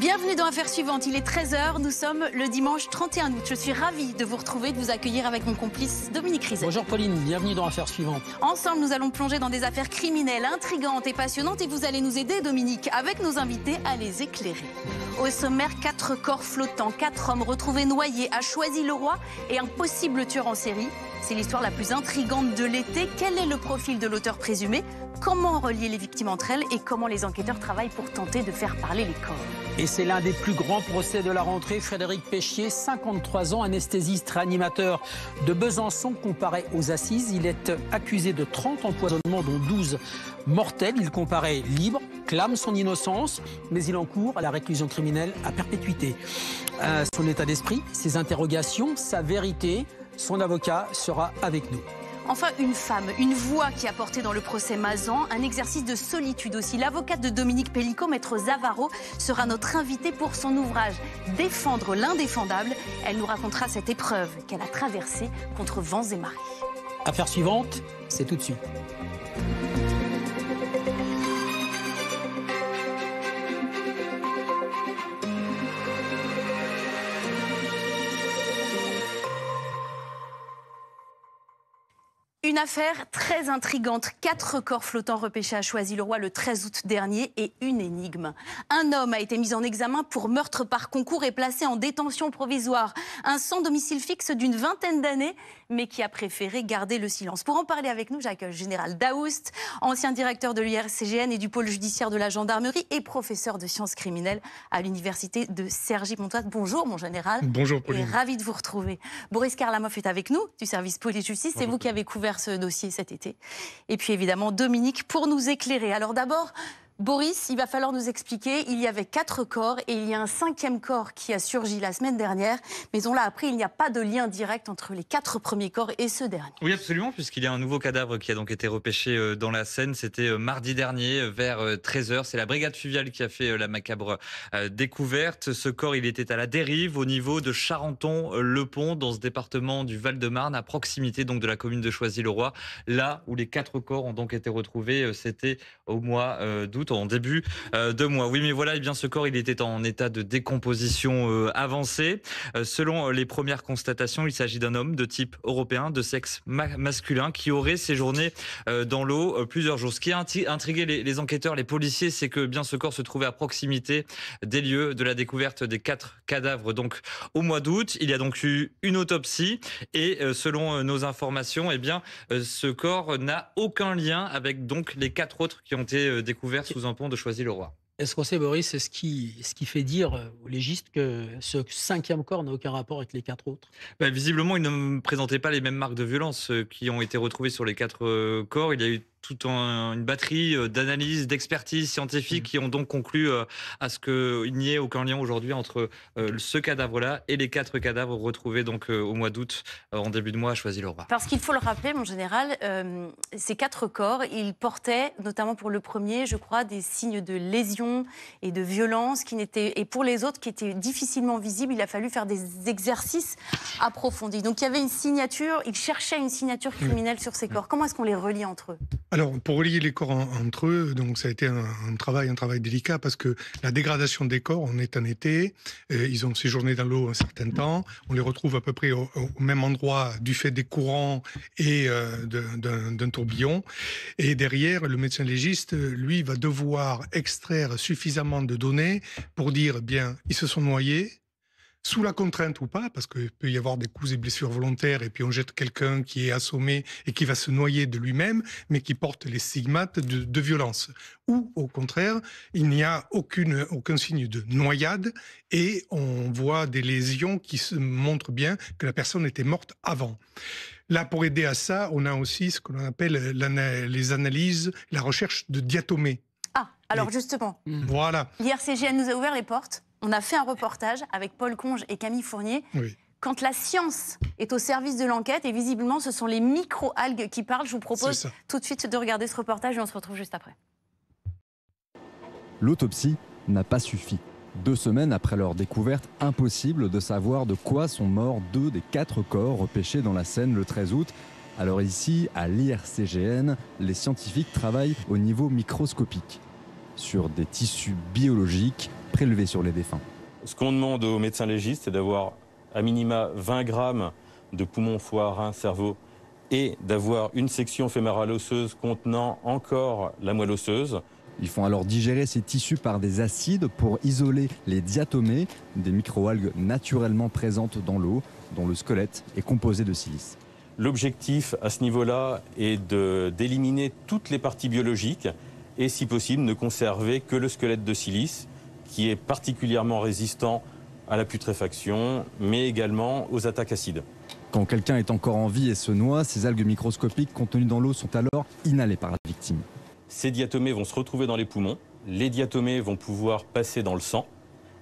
Bienvenue dans Affaires suivantes, il est 13h, nous sommes le dimanche 31 août. Je suis ravie de vous retrouver, de vous accueillir avec mon complice Dominique Rizet. Bonjour Pauline, bienvenue dans Affaires suivantes. Ensemble, nous allons plonger dans des affaires criminelles, intrigantes et passionnantes et vous allez nous aider, Dominique, avec nos invités à les éclairer. Au sommaire, 4 corps flottants, 4 hommes retrouvés noyés à Choisy-le-Roi et un possible tueur en série. C'est l'histoire la plus intrigante de l'été. Quel est le profil de l'auteur présumé? Comment relier les victimes entre elles et comment les enquêteurs travaillent pour tenter de faire parler les corps? Et c'est l'un des plus grands procès de la rentrée. Frédéric Péchier, 53 ans, anesthésiste réanimateur de Besançon, comparé aux assises. Il est accusé de 30 empoisonnements, dont 12 mortels. Il comparaît libre, clame son innocence, mais il encourt à la réclusion criminelle à perpétuité. Son état d'esprit, ses interrogations, sa vérité, son avocat sera avec nous. Enfin, une femme, une voix qui a porté dans le procès Mazan, un exercice de solitude aussi. L'avocate de Dominique Pellicot, maître Zavaro, sera notre invitée pour son ouvrage « Défendre l'indéfendable ». Elle nous racontera cette épreuve qu'elle a traversée contre vents et marées. Affaire suivante, c'est tout de suite. Une affaire très intrigante. 4 corps flottants repêchés à Choisy-le-Roi le 13 août dernier et une énigme. Un homme a été mis en examen pour meurtre par concours et placé en détention provisoire. Un sans domicile fixe d'une vingtaine d'années, mais qui a préféré garder le silence. Pour en parler avec nous, j'accueille le général Daoust, ancien directeur de l'IRCGN et du pôle judiciaire de la gendarmerie et professeur de sciences criminelles à l'université de Cergy-Pontoise. Bonjour mon général. Bonjour Pauline. Et ravi de vous retrouver. Boris Karlamov est avec nous, du service police-justice. C'est vous qui avez couvert ce dossier cet été. Et puis évidemment Dominique pour nous éclairer. Alors d'abord, Boris, il va falloir nous expliquer, il y avait 4 corps et il y a un 5e corps qui a surgi la semaine dernière, mais on l'a appris, il n'y a pas de lien direct entre les 4 premiers corps et ce dernier. Oui, absolument, puisqu'il y a un nouveau cadavre qui a donc été repêché dans la Seine. C'était mardi dernier, vers 13h. C'est la brigade fluviale qui a fait la macabre découverte. Ce corps, il était à la dérive au niveau de Charenton-le-Pont, dans ce département du Val-de-Marne, à proximité donc de la commune de Choisy-le-Roi. Là où les 4 corps ont donc été retrouvés, c'était au mois d'août, en début de mois. Oui, mais voilà, eh bien, ce corps, il était en état de décomposition avancée. Selon les premières constatations, il s'agit d'un homme de type européen, de sexe masculin, qui aurait séjourné dans l'eau plusieurs jours. Ce qui a intrigué les enquêteurs, les policiers, c'est que bien ce corps se trouvait à proximité des lieux de la découverte des 4 cadavres. Donc, au mois d'août, il y a donc eu une autopsie et selon nos informations, eh bien, ce corps n'a aucun lien avec donc les 4 autres qui ont été découverts sous un pont de Choisy-le-Roi. Est-ce qu'on sait, Boris, c'est ce qui fait dire aux légistes que ce 5e corps n'a aucun rapport avec les 4 autres? Visiblement, il ne présentait pas les mêmes marques de violence qui ont été retrouvées sur les 4 corps. Il y a eu toute une batterie d'analyses, d'expertises scientifiques qui ont donc conclu à ce qu'il n'y ait aucun lien aujourd'hui entre ce cadavre-là et les 4 cadavres retrouvés donc au mois d'août, en début de mois, à Choisy-le-Roi. Parce qu'il faut le rappeler, mon général, ces 4 corps, ils portaient, notamment pour le premier, je crois, des signes de lésion et de violence et pour les autres qui étaient difficilement visibles, il a fallu faire des exercices approfondis. Donc il y avait une signature, ils cherchaient une signature criminelle sur ces corps. Comment est-ce qu'on les relie entre eux? Alors, pour relier les corps entre eux, donc ça a été un travail délicat parce que la dégradation des corps, on est en été, ils ont séjourné dans l'eau un certain temps, on les retrouve à peu près au même endroit du fait des courants et d'un tourbillon. Et derrière, le médecin légiste, lui, va devoir extraire suffisamment de données pour dire, bien, ils se sont noyés, sous la contrainte ou pas, parce qu'il peut y avoir des coups et blessures volontaires, et puis on jette quelqu'un qui est assommé et qui va se noyer de lui-même, mais qui porte les stigmates de violence. Ou au contraire, il n'y a aucun signe de noyade, et on voit des lésions qui montrent bien que la personne était morte avant. Là, pour aider à ça, on a aussi ce que l'on appelle les analyses, la recherche de diatomées. Ah, alors justement, Voilà. l'IRCGN nous a ouvert les portes. On a fait un reportage avec Paul Conge et Camille Fournier. Oui. Quand la science est au service de l'enquête, et visiblement ce sont les micro-algues qui parlent, je vous propose tout de suite de regarder ce reportage et on se retrouve juste après. L'autopsie n'a pas suffi. 2 semaines après leur découverte, impossible de savoir de quoi sont morts 2 des 4 corps repêchés dans la Seine le 13 août. Alors ici, à l'IRCGN, les scientifiques travaillent au niveau microscopique. sur des tissus biologiques prélevés sur les défunts. Ce qu'on demande aux médecins légistes, c'est d'avoir à minima 20 grammes de poumons, foie, rein, cerveau et d'avoir une section fémorale osseuse contenant encore la moelle osseuse. Ils font alors digérer ces tissus par des acides pour isoler les diatomées, des microalgues naturellement présentes dans l'eau, dont le squelette est composé de silice. L'objectif à ce niveau-là est d'éliminer toutes les parties biologiques et si possible ne conserver que le squelette de silice qui est particulièrement résistant à la putréfaction mais également aux attaques acides. Quand quelqu'un est encore en vie et se noie, ces algues microscopiques contenues dans l'eau sont alors inhalées par la victime. Ces diatomées vont se retrouver dans les poumons, les diatomées vont pouvoir passer dans le sang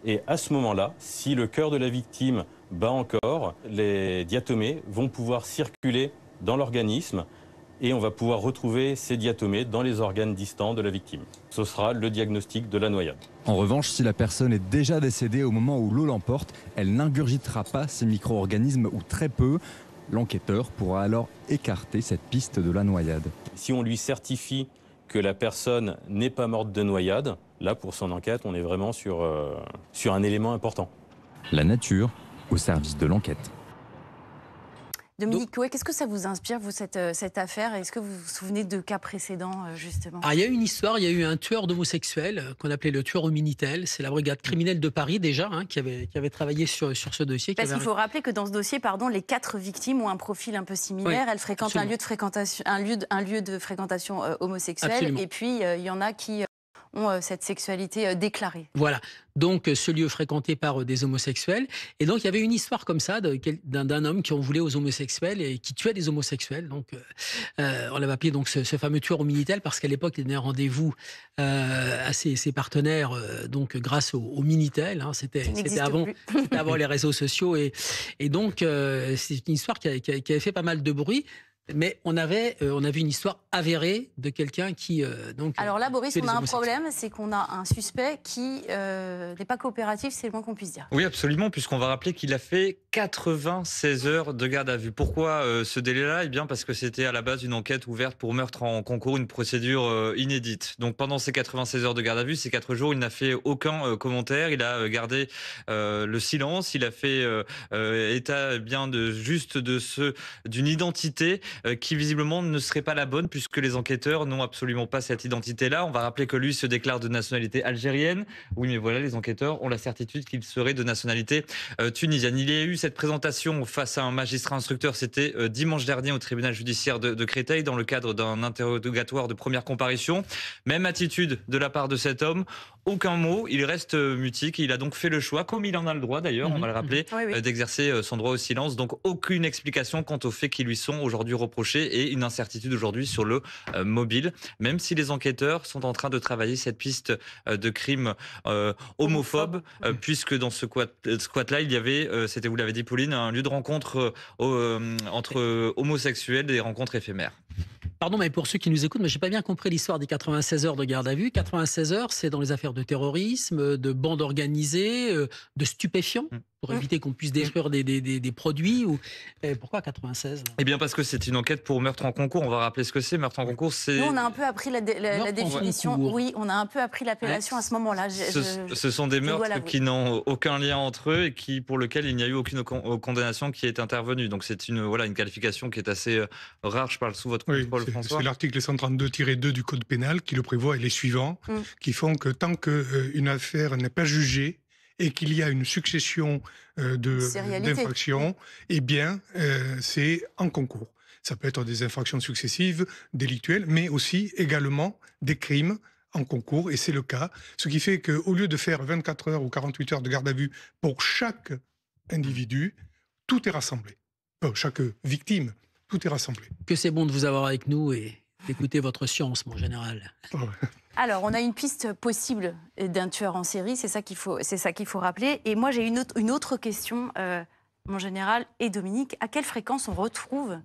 et à ce moment-là, si le cœur de la victime bat encore, les diatomées vont pouvoir circuler dans l'organisme et on va pouvoir retrouver ces diatomées dans les organes distants de la victime. Ce sera le diagnostic de la noyade. En revanche, si la personne est déjà décédée au moment où l'eau l'emporte, elle n'ingurgitera pas ces micro-organismes ou très peu. L'enquêteur pourra alors écarter cette piste de la noyade. Si on lui certifie que la personne n'est pas morte de noyade, là pour son enquête, on est vraiment sur un élément important. La nature au service de l'enquête. Dominique Coé, qu'est-ce que ça vous inspire, vous, cette affaire? Est-ce que vous vous souvenez de cas précédents, justement? Il y a eu une histoire, il y a eu un tueur d'homosexuels qu'on appelait le tueur au Minitel. C'est la brigade criminelle de Paris, déjà, qui avait travaillé sur ce dossier. Parce qu'il faut rappeler que dans ce dossier, les 4 victimes ont un profil un peu similaire. Oui, elles fréquentent un lieu de fréquentation homosexuelle. Absolument. Et puis, il y en a qui ont cette sexualité déclarée. Voilà, donc ce lieu fréquenté par des homosexuels. Et donc il y avait une histoire comme ça d'un homme qui en voulait aux homosexuels et qui tuait des homosexuels. Donc on l'avait appelé donc, ce fameux tueur au Minitel parce qu'à l'époque il donnait rendez-vous à ses partenaires donc, grâce au Minitel. C'était avant les réseaux sociaux. Et donc c'est une histoire qui avait fait pas mal de bruit. Mais on avait une histoire avérée de quelqu'un qui... Alors là, Boris, on a un problème, c'est qu'on a un suspect qui n'est pas coopératif, c'est le moins qu'on puisse dire. Oui, absolument, puisqu'on va rappeler qu'il a fait 96 heures de garde à vue. Pourquoi ce délai-là? Eh bien, parce que c'était à la base une enquête ouverte pour meurtre en concours, une procédure inédite. Donc pendant ces 96 heures de garde à vue, ces 4 jours, il n'a fait aucun commentaire, il a gardé le silence, il a fait état bien d'une identité qui visiblement ne serait pas la bonne puisque les enquêteurs n'ont absolument pas cette identité-là. On va rappeler que lui se déclare de nationalité algérienne. Oui, mais voilà, les enquêteurs ont la certitude qu'il serait de nationalité tunisienne. Il y a eu cette présentation face à un magistrat instructeur, c'était dimanche dernier au tribunal judiciaire de Créteil dans le cadre d'un interrogatoire de première comparution. Même attitude de la part de cet homme. Aucun mot, il reste mutique. Il a donc fait le choix, comme il en a le droit d'ailleurs, on va le rappeler, d'exercer son droit au silence. Donc aucune explication quant aux faits qui lui sont aujourd'hui reprochés et une incertitude aujourd'hui sur le mobile, même si les enquêteurs sont en train de travailler cette piste de crime homophobe, puisque dans ce squat-là, il y avait, c'était, vous l'avez dit Pauline, un lieu de rencontre entre homosexuels, des rencontres éphémères. Pardon, mais pour ceux qui nous écoutent, mais je n'ai pas bien compris l'histoire des 96 heures de garde à vue. 96 heures, c'est dans les affaires de terrorisme, de bandes organisées, de stupéfiants, pour éviter qu'on puisse détruire des produits. Pourquoi 96? Eh bien, parce que c'est une enquête pour meurtre en concours. On va rappeler ce que c'est. Meurtre en concours, c'est... Nous, on a un peu appris la définition. Oui, on a un peu appris l'appellation à ce moment-là. Ce sont des meurtres qui n'ont aucun lien entre eux et pour lesquels il n'y a eu aucune condamnation qui est intervenue. Donc, c'est une qualification qui est assez rare. Je parle sous votre contrôle, François. C'est l'article 132-2 du Code pénal qui le prévoit et les suivants, qui font que tant qu'une affaire n'est pas jugée et qu'il y a une succession d'infractions, eh bien, c'est en concours. Ça peut être des infractions successives, délictuelles, mais aussi également des crimes en concours, et c'est le cas. Ce qui fait qu'au lieu de faire 24 heures ou 48 heures de garde à vue pour chaque individu, tout est rassemblé. Pour chaque victime, tout est rassemblé. Que c'est bon de vous avoir avec nous et d'écouter votre science, mon général. Alors, on a une piste possible d'un tueur en série, c'est ça qu'il faut rappeler. Et moi, j'ai une autre question, mon général et Dominique. À quelle fréquence on retrouve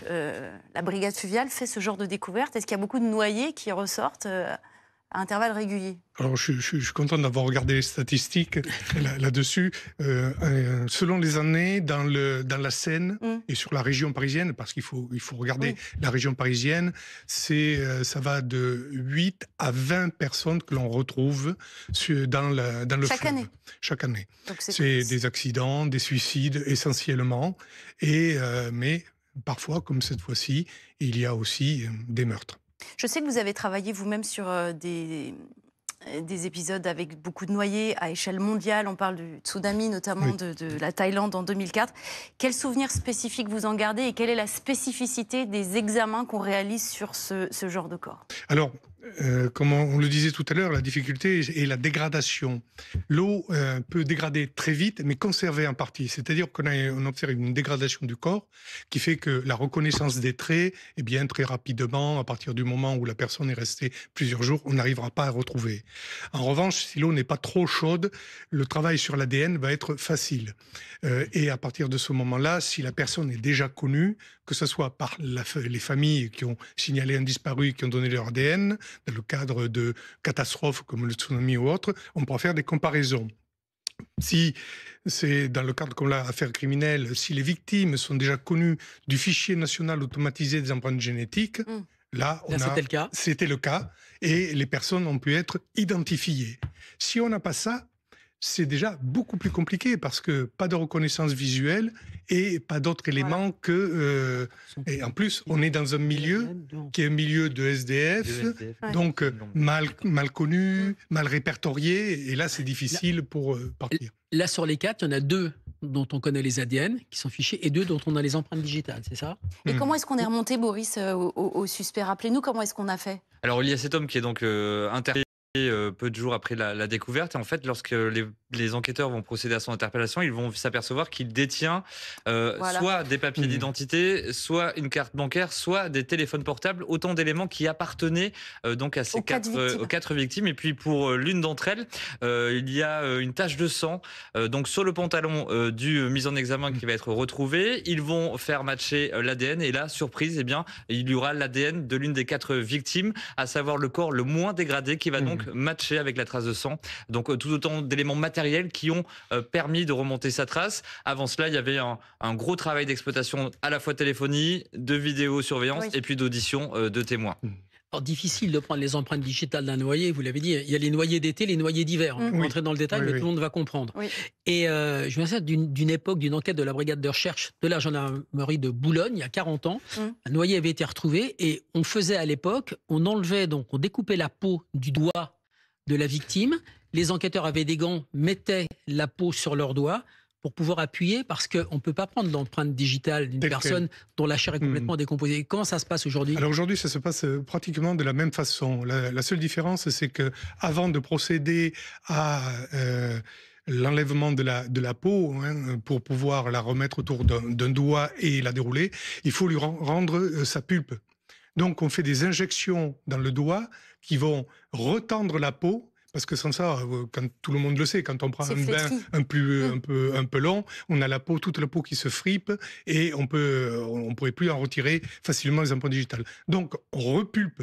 la brigade fluviale fait ce genre de découverte? Est-ce qu'il y a beaucoup de noyés qui ressortent à intervalles réguliers. Alors, je suis content d'avoir regardé les statistiques là-dessus. Selon les années, dans la Seine et sur la région parisienne, parce qu'il faut regarder la région parisienne, ça va de 8 à 20 personnes que l'on retrouve dans le Chaque fleuve. année. Chaque année. C'est des accidents, des suicides essentiellement, mais parfois, comme cette fois-ci, il y a aussi des meurtres. Je sais que vous avez travaillé vous-même sur des épisodes avec beaucoup de noyés à échelle mondiale. On parle du tsunami, notamment de la Thaïlande en 2004. Quels souvenirs spécifiques vous en gardez et quelle est la spécificité des examens qu'on réalise sur ce genre de corps? Alors, comme on le disait tout à l'heure, la difficulté est la dégradation. L'eau peut dégrader très vite, mais conserver en partie. C'est-à-dire qu'on observe une dégradation du corps qui fait que la reconnaissance des traits, eh bien, très rapidement, à partir du moment où la personne est restée plusieurs jours, on n'arrivera pas à retrouver. En revanche, si l'eau n'est pas trop chaude, le travail sur l'ADN va être facile. Et à partir de ce moment-là, si la personne est déjà connue, que ce soit par les familles qui ont signalé un disparu, qui ont donné leur ADN, dans le cadre de catastrophes comme le tsunami ou autre, on pourra faire des comparaisons. Si c'est dans le cadre comme l'affaire criminelle, si les victimes sont déjà connues du fichier national automatisé des empreintes génétiques, là c'était le cas, et les personnes ont pu être identifiées. Si on n'a pas ça, c'est déjà beaucoup plus compliqué parce que pas de reconnaissance visuelle et pas d'autres éléments que... et en plus, on est dans un milieu qui est un milieu de SDF, donc mal connu, mal répertorié, et là, c'est difficile pour partir. Là, sur les 4, il y en a 2 dont on connaît les ADN, qui sont fichés, et 2 dont on a les empreintes digitales, c'est ça? Et comment est-ce qu'on est remonté, Boris, au suspect? Rappelez-nous comment est-ce qu'on a fait. Alors, il y a cet homme qui est donc interpellé peu de jours après la découverte. Et en fait, lorsque les enquêteurs vont procéder à son interpellation, ils vont s'apercevoir qu'il détient soit des papiers d'identité, soit une carte bancaire, soit des téléphones portables, autant d'éléments qui appartenaient donc à ces aux 4 victimes. Et puis pour l'une d'entre elles, il y a une tache de sang donc sur le pantalon du mis en examen qui va être retrouvé. Ils vont faire matcher l'ADN et là, surprise, eh bien, il y aura l'ADN de l'une des 4 victimes, à savoir le corps le moins dégradé qui va donc matché avec la trace de sang. Donc tout autant d'éléments matériels qui ont permis de remonter sa trace. Avant cela, il y avait un gros travail d'exploitation à la fois de téléphonie, de vidéosurveillance et puis d'audition de témoins. Alors, difficile de prendre les empreintes digitales d'un noyé, vous l'avez dit, il y a les noyés d'été, les noyés d'hiver. On va rentrer dans le détail, mais tout le monde va comprendre. Et je me souviens d'une époque, d'une enquête de la brigade de recherche de la gendarmerie de Boulogne, il y a 40 ans. Un noyé avait été retrouvé et on faisait à l'époque, on découpait la peau du doigt de la victime. Les enquêteurs avaient des gants, mettaient la peau sur leurs doigts pour pouvoir appuyer, parce qu'on ne peut pas prendre l'empreinte digitale d'une personne dont la chair est complètement décomposée. Comment ça se passe aujourd'hui? Alors aujourd'hui, ça se passe pratiquement de la même façon. La seule différence, c'est que avant de procéder à l'enlèvement de la peau, pour pouvoir la remettre autour d'un doigt et la dérouler, il faut lui rendre sa pulpe. Donc on fait des injections dans le doigt qui vont retendre la peau. Parce que sans ça, quand tout le monde le sait, quand on prend un bain un peu long, on a toute la peau qui se fripe et on pourrait plus en retirer facilement les empreintes digitales. Donc, on repulpe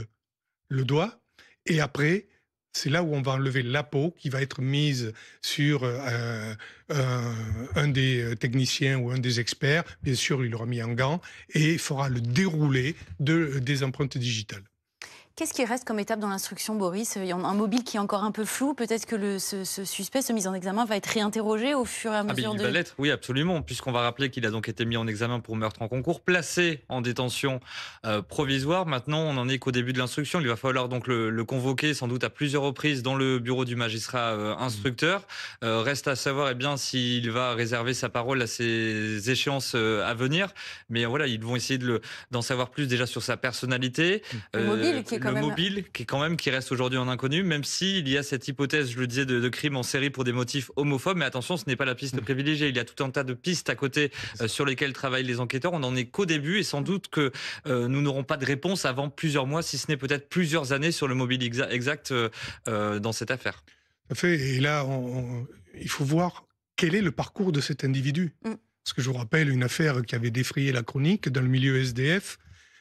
le doigt et après, c'est là où on va enlever la peau qui va être mise sur un des techniciens ou un des experts. Bien sûr, il l'aura mis en gants et fera le déroulé des empreintes digitales. Qu'est-ce qui reste comme étape dans l'instruction, Boris? Il y a un mobile qui est encore un peu flou. Peut-être que ce suspect, ce mis en examen, va être réinterrogé au fur et à mesure il va l'être, oui, absolument, puisqu'on va rappeler qu'il a donc été mis en examen pour meurtre en concours, placé en détention provisoire. Maintenant, on n'en est qu'au début de l'instruction. Il va falloir donc le convoquer, sans doute à plusieurs reprises, dans le bureau du magistrat instructeur. Reste à savoir s'il va réserver sa parole à ces échéances à venir. Mais voilà, ils vont essayer d'en savoir plus déjà sur sa personnalité. Le mobile qui reste aujourd'hui en inconnu, même s'il y a cette hypothèse, je le disais, de crime en série pour des motifs homophobes. Mais attention, ce n'est pas la piste privilégiée. Il y a tout un tas de pistes à côté sur lesquelles travaillent les enquêteurs. On n'en est qu'au début et sans doute que nous n'aurons pas de réponse avant plusieurs mois, si ce n'est peut-être plusieurs années sur le mobile exact dans cette affaire. Tout à fait. Et là, il faut voir quel est le parcours de cet individu. Parce que je vous rappelle une affaire qui avait défrayé la chronique dans le milieu SDF,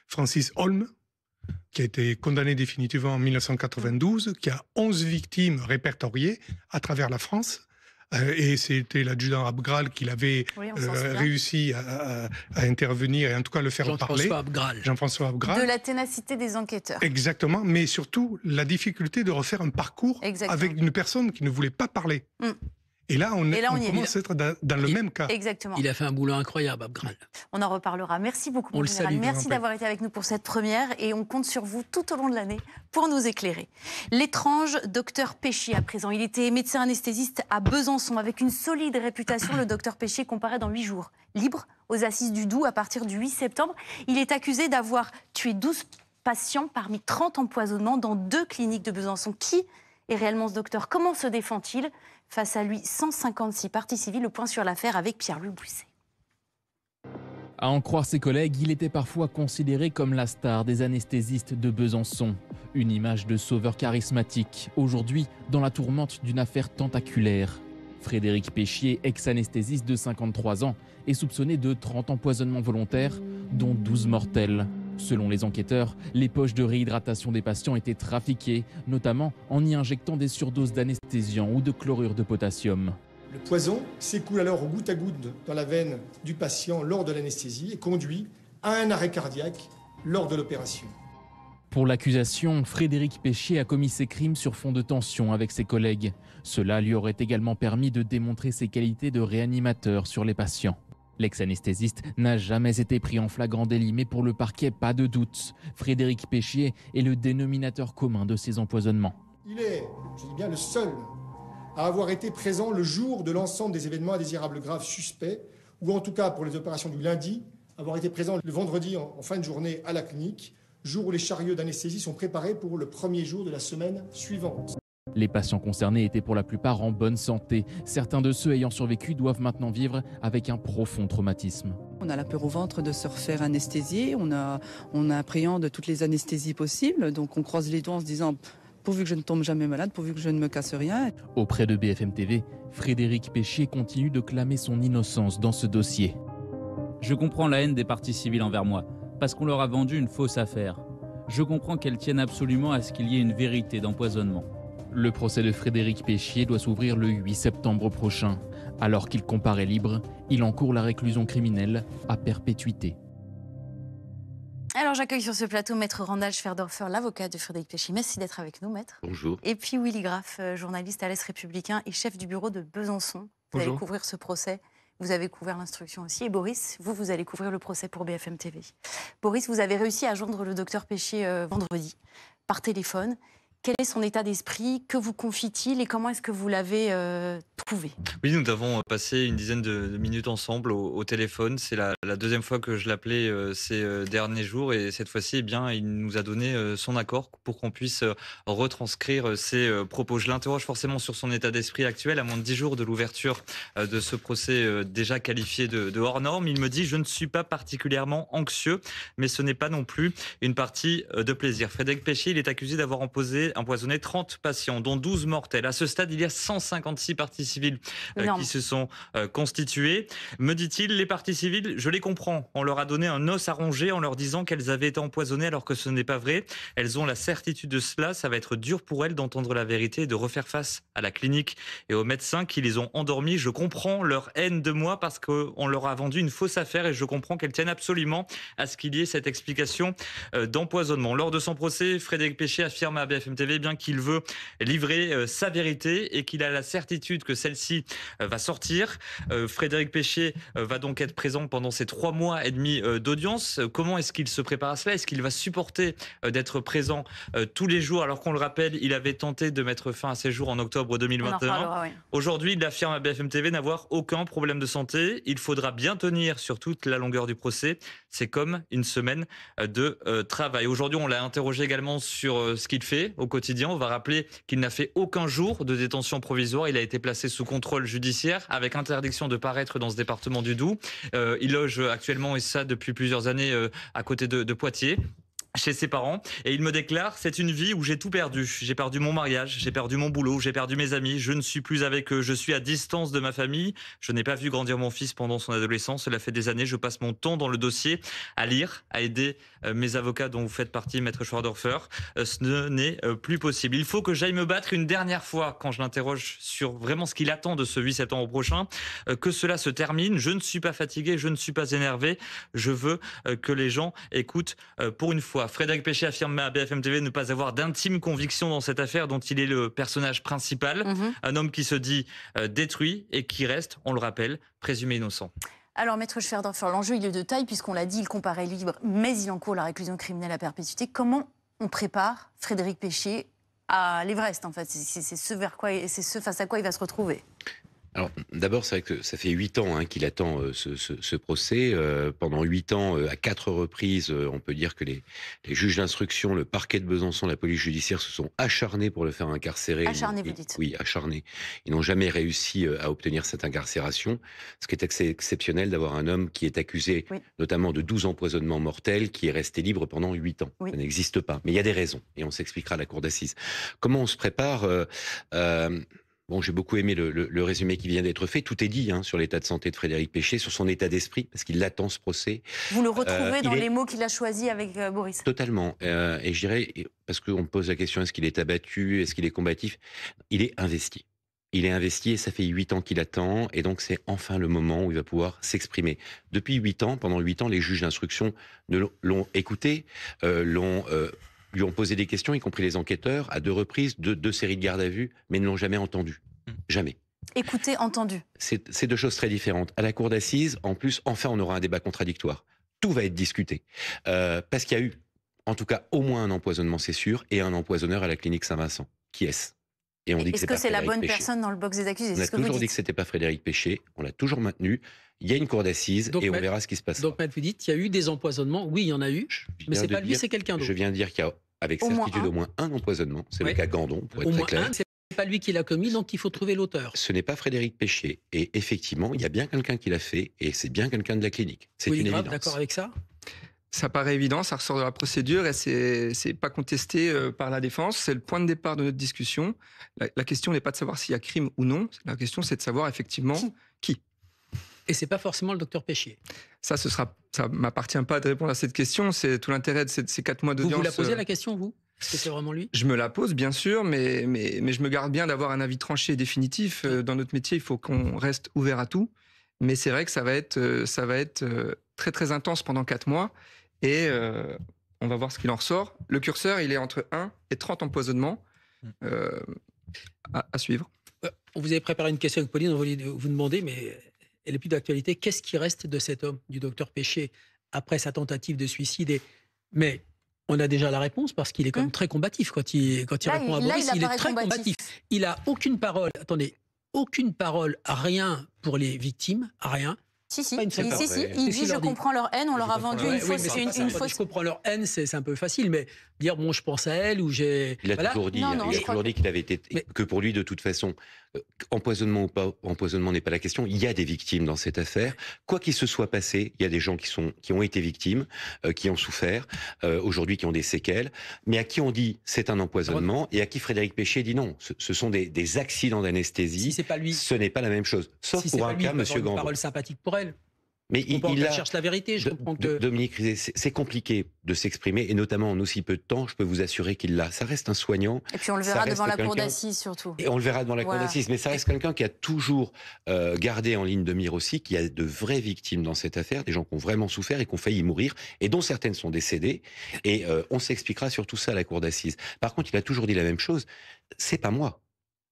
Francis Holm, qui a été condamné définitivement en 1992, qui a 11 victimes répertoriées à travers la France. Et c'était l'adjudant Abgral qui l'avait réussi à intervenir et en tout cas le faire parler. Jean-François Abgral. De la ténacité des enquêteurs. Exactement, mais surtout la difficulté de refaire un parcours avec une personne qui ne voulait pas parler. Et là, on commence à être dans le même cas. Exactement. Il a fait un boulot incroyable, Abgral. On en reparlera. Merci beaucoup, mon général. Merci d'avoir été avec nous pour cette première. Et on compte sur vous tout au long de l'année pour nous éclairer. L'étrange docteur Péchier, à présent. Il était médecin anesthésiste à Besançon. Avec une solide réputation, le docteur Péchier comparaît dans 8 jours. Libre aux assises du Doubs à partir du 8 septembre. Il est accusé d'avoir tué 12 patients parmi 30 empoisonnements dans 2 cliniques de Besançon. Qui est réellement ce docteur? Comment se défend-il? Face à lui, 156 parties civiles. Le point sur l'affaire avec Pierre-Louis Bousset. À en croire ses collègues, il était parfois considéré comme la star des anesthésistes de Besançon. Une image de sauveur charismatique, aujourd'hui dans la tourmente d'une affaire tentaculaire. Frédéric Péchier, ex-anesthésiste de 53 ans, est soupçonné de 30 empoisonnements volontaires, dont 12 mortels. Selon les enquêteurs, les poches de réhydratation des patients étaient trafiquées, notamment en y injectant des surdoses d'anesthésiants ou de chlorure de potassium. Le poison s'écoule alors au goutte à goutte dans la veine du patient lors de l'anesthésie et conduit à un arrêt cardiaque lors de l'opération. Pour l'accusation, Frédéric Péchier a commis ses crimes sur fond de tension avec ses collègues. Cela lui aurait également permis de démontrer ses qualités de réanimateur sur les patients. L'ex-anesthésiste n'a jamais été pris en flagrant délit, mais pour le parquet, pas de doute. Frédéric Péchier est le dénominateur commun de ces empoisonnements. Il est, je dis bien, le seul à avoir été présent le jour de l'ensemble des événements indésirables graves suspects, ou en tout cas pour les opérations du lundi, avoir été présent le vendredi en fin de journée à la clinique, jour où les chariots d'anesthésie sont préparés pour le premier jour de la semaine suivante. Les patients concernés étaient pour la plupart en bonne santé. Certains de ceux ayant survécu doivent maintenant vivre avec un profond traumatisme. On a la peur au ventre de se refaire anesthésier, on appréhende toutes les anesthésies possibles, donc on croise les doigts en se disant pourvu que je ne tombe jamais malade, pourvu que je ne me casse rien. Auprès de BFM TV, Frédéric Péchier continue de clamer son innocence dans ce dossier. Je comprends la haine des parties civiles envers moi, parce qu'on leur a vendu une fausse affaire. Je comprends qu'elles tiennent absolument à ce qu'il y ait une vérité d'empoisonnement. Le procès de Frédéric Péchier doit s'ouvrir le 8 septembre prochain. Alors qu'il comparaît libre, il encourt la réclusion criminelle à perpétuité. Alors j'accueille sur ce plateau Maître Randall Schwerdorfer, l'avocat de Frédéric Péchier. Merci d'être avec nous, Maître. Bonjour. Et puis Willy Graff, journaliste à l'Est républicain et chef du bureau de Besançon. Vous allez couvrir ce procès. Vous avez couvert l'instruction aussi. Et Boris, vous allez couvrir le procès pour BFM TV. Boris, vous avez réussi à joindre le docteur Péchier vendredi par téléphone. Quel est son état d'esprit? Que vous confie-t-il et comment est-ce que vous l'avez trouvé? Oui, nous avons passé une dizaine de minutes ensemble au téléphone. C'est la deuxième fois que je l'appelais ces derniers jours et cette fois-ci, eh bien, il nous a donné son accord pour qu'on puisse retranscrire ses propos. Je l'interroge forcément sur son état d'esprit actuel à moins de 10 jours de l'ouverture de ce procès déjà qualifié de hors norme. Il me dit « Je ne suis pas particulièrement anxieux, mais ce n'est pas non plus une partie de plaisir ». Frédéric Péchier, il est accusé d'avoir empoisonné 30 patients, dont 12 mortels. À ce stade, il y a 156 parties civiles qui se sont constituées. Me dit-il, les parties civiles, je les comprends. On leur a donné un os à ronger en leur disant qu'elles avaient été empoisonnées alors que ce n'est pas vrai. Elles ont la certitude de cela. Ça va être dur pour elles d'entendre la vérité et de refaire face à la clinique et aux médecins qui les ont endormis. Je comprends leur haine de moi parce qu'on leur a vendu une fausse affaire et je comprends qu'elles tiennent absolument à ce qu'il y ait cette explication d'empoisonnement. Lors de son procès, Frédéric Péchier affirme à BFM TV bien qu'il veut livrer sa vérité et qu'il a la certitude que celle-ci va sortir. Frédéric Péchier va donc être présent pendant ces 3 mois et demi d'audience. Comment est-ce qu'il se prépare à cela? Est-ce qu'il va supporter d'être présent tous les jours? Alors qu'on le rappelle, il avait tenté de mettre fin à ses jours en octobre 2021. Aujourd'hui, il affirme à BFM TV n'avoir aucun problème de santé. Il faudra bien tenir sur toute la longueur du procès. C'est comme une semaine de travail. Aujourd'hui, on l'a interrogé également sur ce qu'il fait au quotidien. On va rappeler qu'il n'a fait aucun jour de détention provisoire. Il a été placé sous contrôle judiciaire avec interdiction de paraître dans ce département du Doubs. Il loge actuellement, et ça depuis plusieurs années, à côté de Poitiers. chez ses parents et il me déclare: c'est une vie où j'ai tout perdu. J'ai perdu mon mariage, j'ai perdu mon boulot, j'ai perdu mes amis, je ne suis plus avec eux, je suis à distance de ma famille, je n'ai pas vu grandir mon fils pendant son adolescence, cela fait des années, je passe mon temps dans le dossier à lire, à aider mes avocats dont vous faites partie, Maître Schwerdorfer. Ce n'est plus possible. Il faut que j'aille me battre une dernière fois quand je l'interroge sur vraiment ce qu'il attend de ce 8 septembre prochain, que cela se termine. Je ne suis pas fatigué, je ne suis pas énervé, je veux que les gens écoutent pour une fois. Frédéric Péché affirme à BFM TV ne pas avoir d'intime conviction dans cette affaire dont il est le personnage principal. Un homme qui se dit détruit et qui reste, on le rappelle, présumé innocent. Alors, Maître Schwerdorfer, l'enjeu il est de taille puisqu'on l'a dit, il comparaît libre, mais il encourt la réclusion criminelle à perpétuité. Comment on prépare Frédéric Péché à l'Everest, en fait? C'est ce vers quoi, c'est ce face à quoi il va se retrouver. Alors, d'abord, c'est vrai que ça fait 8 ans qu'il attend ce procès. Pendant 8 ans, à 4 reprises, on peut dire que les juges d'instruction, le parquet de Besançon, la police judiciaire se sont acharnés pour le faire incarcérer. Acharnés, vous dites? Oui, acharnés. Ils n'ont jamais réussi à obtenir cette incarcération. Ce qui est assez exceptionnel d'avoir un homme qui est accusé, notamment de 12 empoisonnements mortels, qui est resté libre pendant 8 ans. Ça n'existe pas. Mais il y a des raisons, et on s'expliquera à la cour d'assises. Comment on se prépare Bon, j'ai beaucoup aimé le résumé qui vient d'être fait. Tout est dit sur l'état de santé de Frédéric Péché, sur son état d'esprit, parce qu'il attend ce procès. Vous le retrouvez dans les mots qu'il a choisis avec Boris? Totalement. Et je dirais, parce qu'on me pose la question, est-ce qu'il est abattu, est-ce qu'il est combatif? Il est investi. Il est investi et ça fait 8 ans qu'il attend. Et donc, c'est enfin le moment où il va pouvoir s'exprimer. Depuis 8 ans, pendant 8 ans, les juges d'instruction l'ont écouté, lui ont posé des questions, y compris les enquêteurs, à 2 reprises, 2 séries de garde à vue, mais ne l'ont jamais entendu. Jamais. Écoutez, entendu. C'est 2 choses très différentes. À la cour d'assises, en plus, enfin, on aura un débat contradictoire. Tout va être discuté. Parce qu'il y a eu, en tout cas, au moins un empoisonnement, c'est sûr, et un empoisonneur à la clinique Saint-Vincent. Qui est-ce? Et on dit est-ce que c'est la bonne personne dans le box des accusés? On a toujours dit que c'était pas Frédéric Péché, on l'a toujours maintenu. Il y a une cour d'assises et on verra ce qui se passe. Donc, vous dites, il y a eu des empoisonnements. Oui, il y en a eu, mais c'est pas lui, c'est quelqu'un d'autre. Je viens de dire qu'il y a, avec certitude, au moins un empoisonnement. C'est le cas Gandon, pour être très clair. C'est pas lui qui l'a commis, donc il faut trouver l'auteur. Ce n'est pas Frédéric Péché. Et effectivement, il y a bien quelqu'un qui l'a fait, et c'est bien quelqu'un de la clinique. C'est une évidence. D'accord avec ça? Ça paraît évident, ça ressort de la procédure et c'est pas contesté par la défense. C'est le point de départ de notre discussion. La question n'est pas de savoir s'il y a crime ou non. La question, c'est de savoir effectivement qui. Et c'est pas forcément le docteur Péchier. Ça m'appartient pas de répondre à cette question. C'est tout l'intérêt de ces 4 mois d'audience. Vous la posez la question, vous? Est-ce que c'est vraiment lui? Je me la pose, bien sûr, mais je me garde bien d'avoir un avis tranché et définitif. Dans notre métier, il faut qu'on reste ouvert à tout. Mais c'est vrai que ça va être très, très intense pendant 4 mois. Et on va voir ce qu'il en ressort. Le curseur, il est entre 1 et 30 empoisonnements à suivre. Vous avez préparé une question avec Pauline, on voulait vous demander, mais elle est plus d'actualité. Qu'est-ce qui reste de cet homme, du docteur Péché, après sa tentative de suicide? Mais on a déjà la réponse parce qu'il est quand même très combatif. Quand il répond à Boris, il est très combatif. Il n'a aucune parole. Attendez, aucune parole, rien pour les victimes, rien. Si, il dit je comprends leur haine, on leur a vendu une fausse. Je comprends leur haine, c'est un peu facile, mais dire bon, je pense à elle ou j'ai. Il a toujours dit, qu'il avait été, que pour lui de toute façon, empoisonnement ou pas empoisonnement n'est pas la question. Il y a des victimes dans cette affaire. Quoi qu'il se soit passé, il y a des gens qui ont été victimes, qui ont souffert, aujourd'hui qui ont des séquelles, mais à qui on dit c'est un empoisonnement et à qui Frédéric Péché dit non, ce sont des accidents d'anesthésie. Si c'est pas lui, ce n'est pas la même chose. Sauf pour un cas, Monsieur Gandon. Une parole sympathique pour elle. Mais il cherche la vérité, je comprends que... Dominique Rizet, c'est compliqué de s'exprimer, et notamment en aussi peu de temps, je peux vous assurer qu'il l'a. Ça reste un soignant. Et puis on le verra devant la cour d'assises surtout. Et on le verra devant la cour d'assises, mais ça reste quelqu'un qui a toujours gardé en ligne de mire aussi, qui a de vraies victimes dans cette affaire, des gens qui ont vraiment souffert et qui ont failli mourir, et dont certaines sont décédées, et on s'expliquera sur tout ça à la cour d'assises. Par contre, il a toujours dit la même chose, c'est pas moi.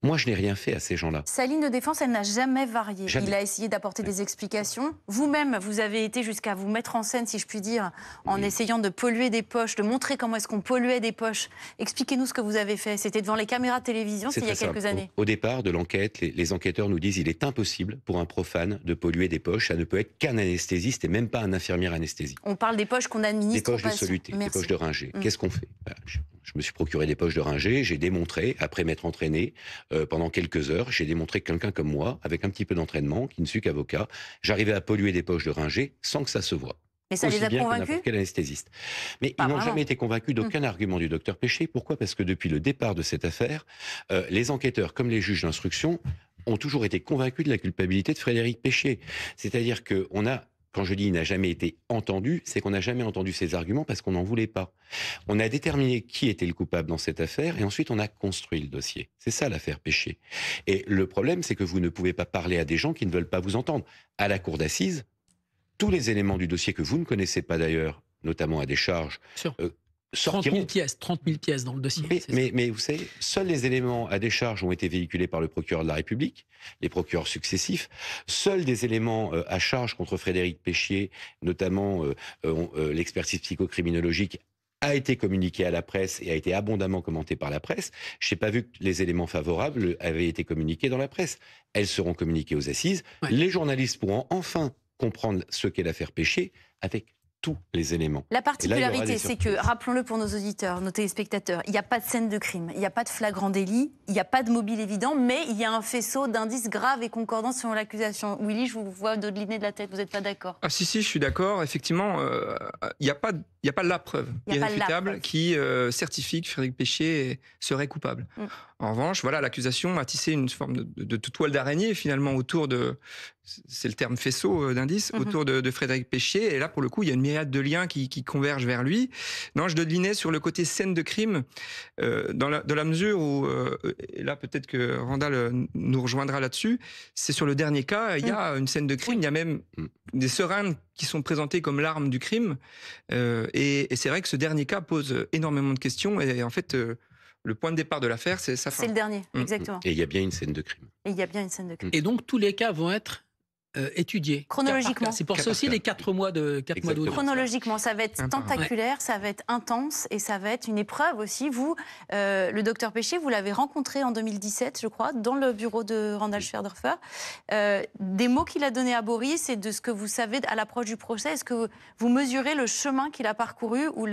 Moi, je n'ai rien fait à ces gens-là. Sa ligne de défense, elle n'a jamais varié. Jamais. Il a essayé d'apporter des explications. Vous-même, vous avez été jusqu'à vous mettre en scène, si je puis dire, en essayant de polluer des poches, de montrer comment est-ce qu'on polluait des poches. Expliquez-nous ce que vous avez fait. C'était devant les caméras de télévision, c'est il y a quelques années. Au départ de l'enquête, les enquêteurs nous disent qu'il est impossible pour un profane de polluer des poches. Ça ne peut être qu'un anesthésiste et même pas un infirmier anesthésie. On parle des poches qu'on administre. Des poches de soluté, des poches de Ringer. Qu'est-ce qu'on fait? Je me suis procuré des poches de Ringer, j'ai démontré, après m'être entraîné pendant quelques heures, j'ai démontré que quelqu'un comme moi, avec un petit peu d'entraînement, qui ne suis qu'avocat, j'arrivais à polluer des poches de Ringer sans que ça se voie. Mais ça les a bien que convaincus? n'importe quel anesthésiste. Mais Pas ils n'ont vraiment. jamais été convaincus d'aucun argument du docteur Péché. Pourquoi? Parce que depuis le départ de cette affaire, les enquêteurs comme les juges d'instruction ont toujours été convaincus de la culpabilité de Frédéric Péché. C'est-à-dire qu'on a, quand je dis il n'a jamais été entendu, c'est qu'on n'a jamais entendu ses arguments parce qu'on n'en voulait pas. On a déterminé qui était le coupable dans cette affaire et ensuite on a construit le dossier. C'est ça l'affaire Péché. Et le problème, c'est que vous ne pouvez pas parler à des gens qui ne veulent pas vous entendre. À la cour d'assises, tous les éléments du dossier que vous ne connaissez pas d'ailleurs, notamment à des charges, sortiront. 30 000 pièces dans le dossier. Mais vous savez, seuls les éléments à décharge ont été véhiculés par le procureur de la République, les procureurs successifs. Seuls des éléments à charge contre Frédéric Péchier, notamment l'expertise psychocriminologique, a été communiqué à la presse et a été abondamment commenté par la presse. Je n'ai pas vu que les éléments favorables avaient été communiqués dans la presse. Elles seront communiquées aux assises. Ouais. Les journalistes pourront enfin comprendre ce qu'est l'affaire Péché avec tous les éléments. La particularité, c'est que, rappelons-le pour nos auditeurs, nos téléspectateurs, il n'y a pas de scène de crime, il n'y a pas de flagrant délit, il n'y a pas de mobile évident, mais il y a un faisceau d'indices graves et concordants selon l'accusation. Willy, je vous vois dodeliner de la tête, vous n'êtes pas d'accord? Ah si, je suis d'accord. Effectivement, il n'y a pas la preuve irréfutable qui certifie que Frédéric Péchier serait coupable. En revanche, voilà, l'accusation a tissé une forme de toile d'araignée finalement autour de, c'est le terme faisceau d'indices, autour de Frédéric Péchier. Et là, pour le coup, il y a une myriade de liens qui convergent vers lui. Non, je dodelinais sur le côté scène de crime, dans la mesure où, et là peut-être que Randall nous rejoindra là-dessus, c'est sur le dernier cas, il y a une scène de crime, il y a même des seringues qui sont présentées comme l'arme du crime. Et c'est vrai que ce dernier cas pose énormément de questions. Et en fait, le point de départ de l'affaire, c'est sa fin. C'est le dernier, exactement. Et il y a bien une scène de crime. Et donc, tous les cas vont être étudiés. Chronologiquement. C'est pour ça aussi les 4 mois d'audience. Chronologiquement, ça va être tentaculaire, ça va être intense et ça va être une épreuve aussi. Vous, le docteur Péchier, vous l'avez rencontré en 2017, je crois, dans le bureau de Randall Schwerdorfer. Des mots qu'il a donnés à Boris et de ce que vous savez à l'approche du procès, est-ce que vous mesurez le chemin qu'il a parcouru ou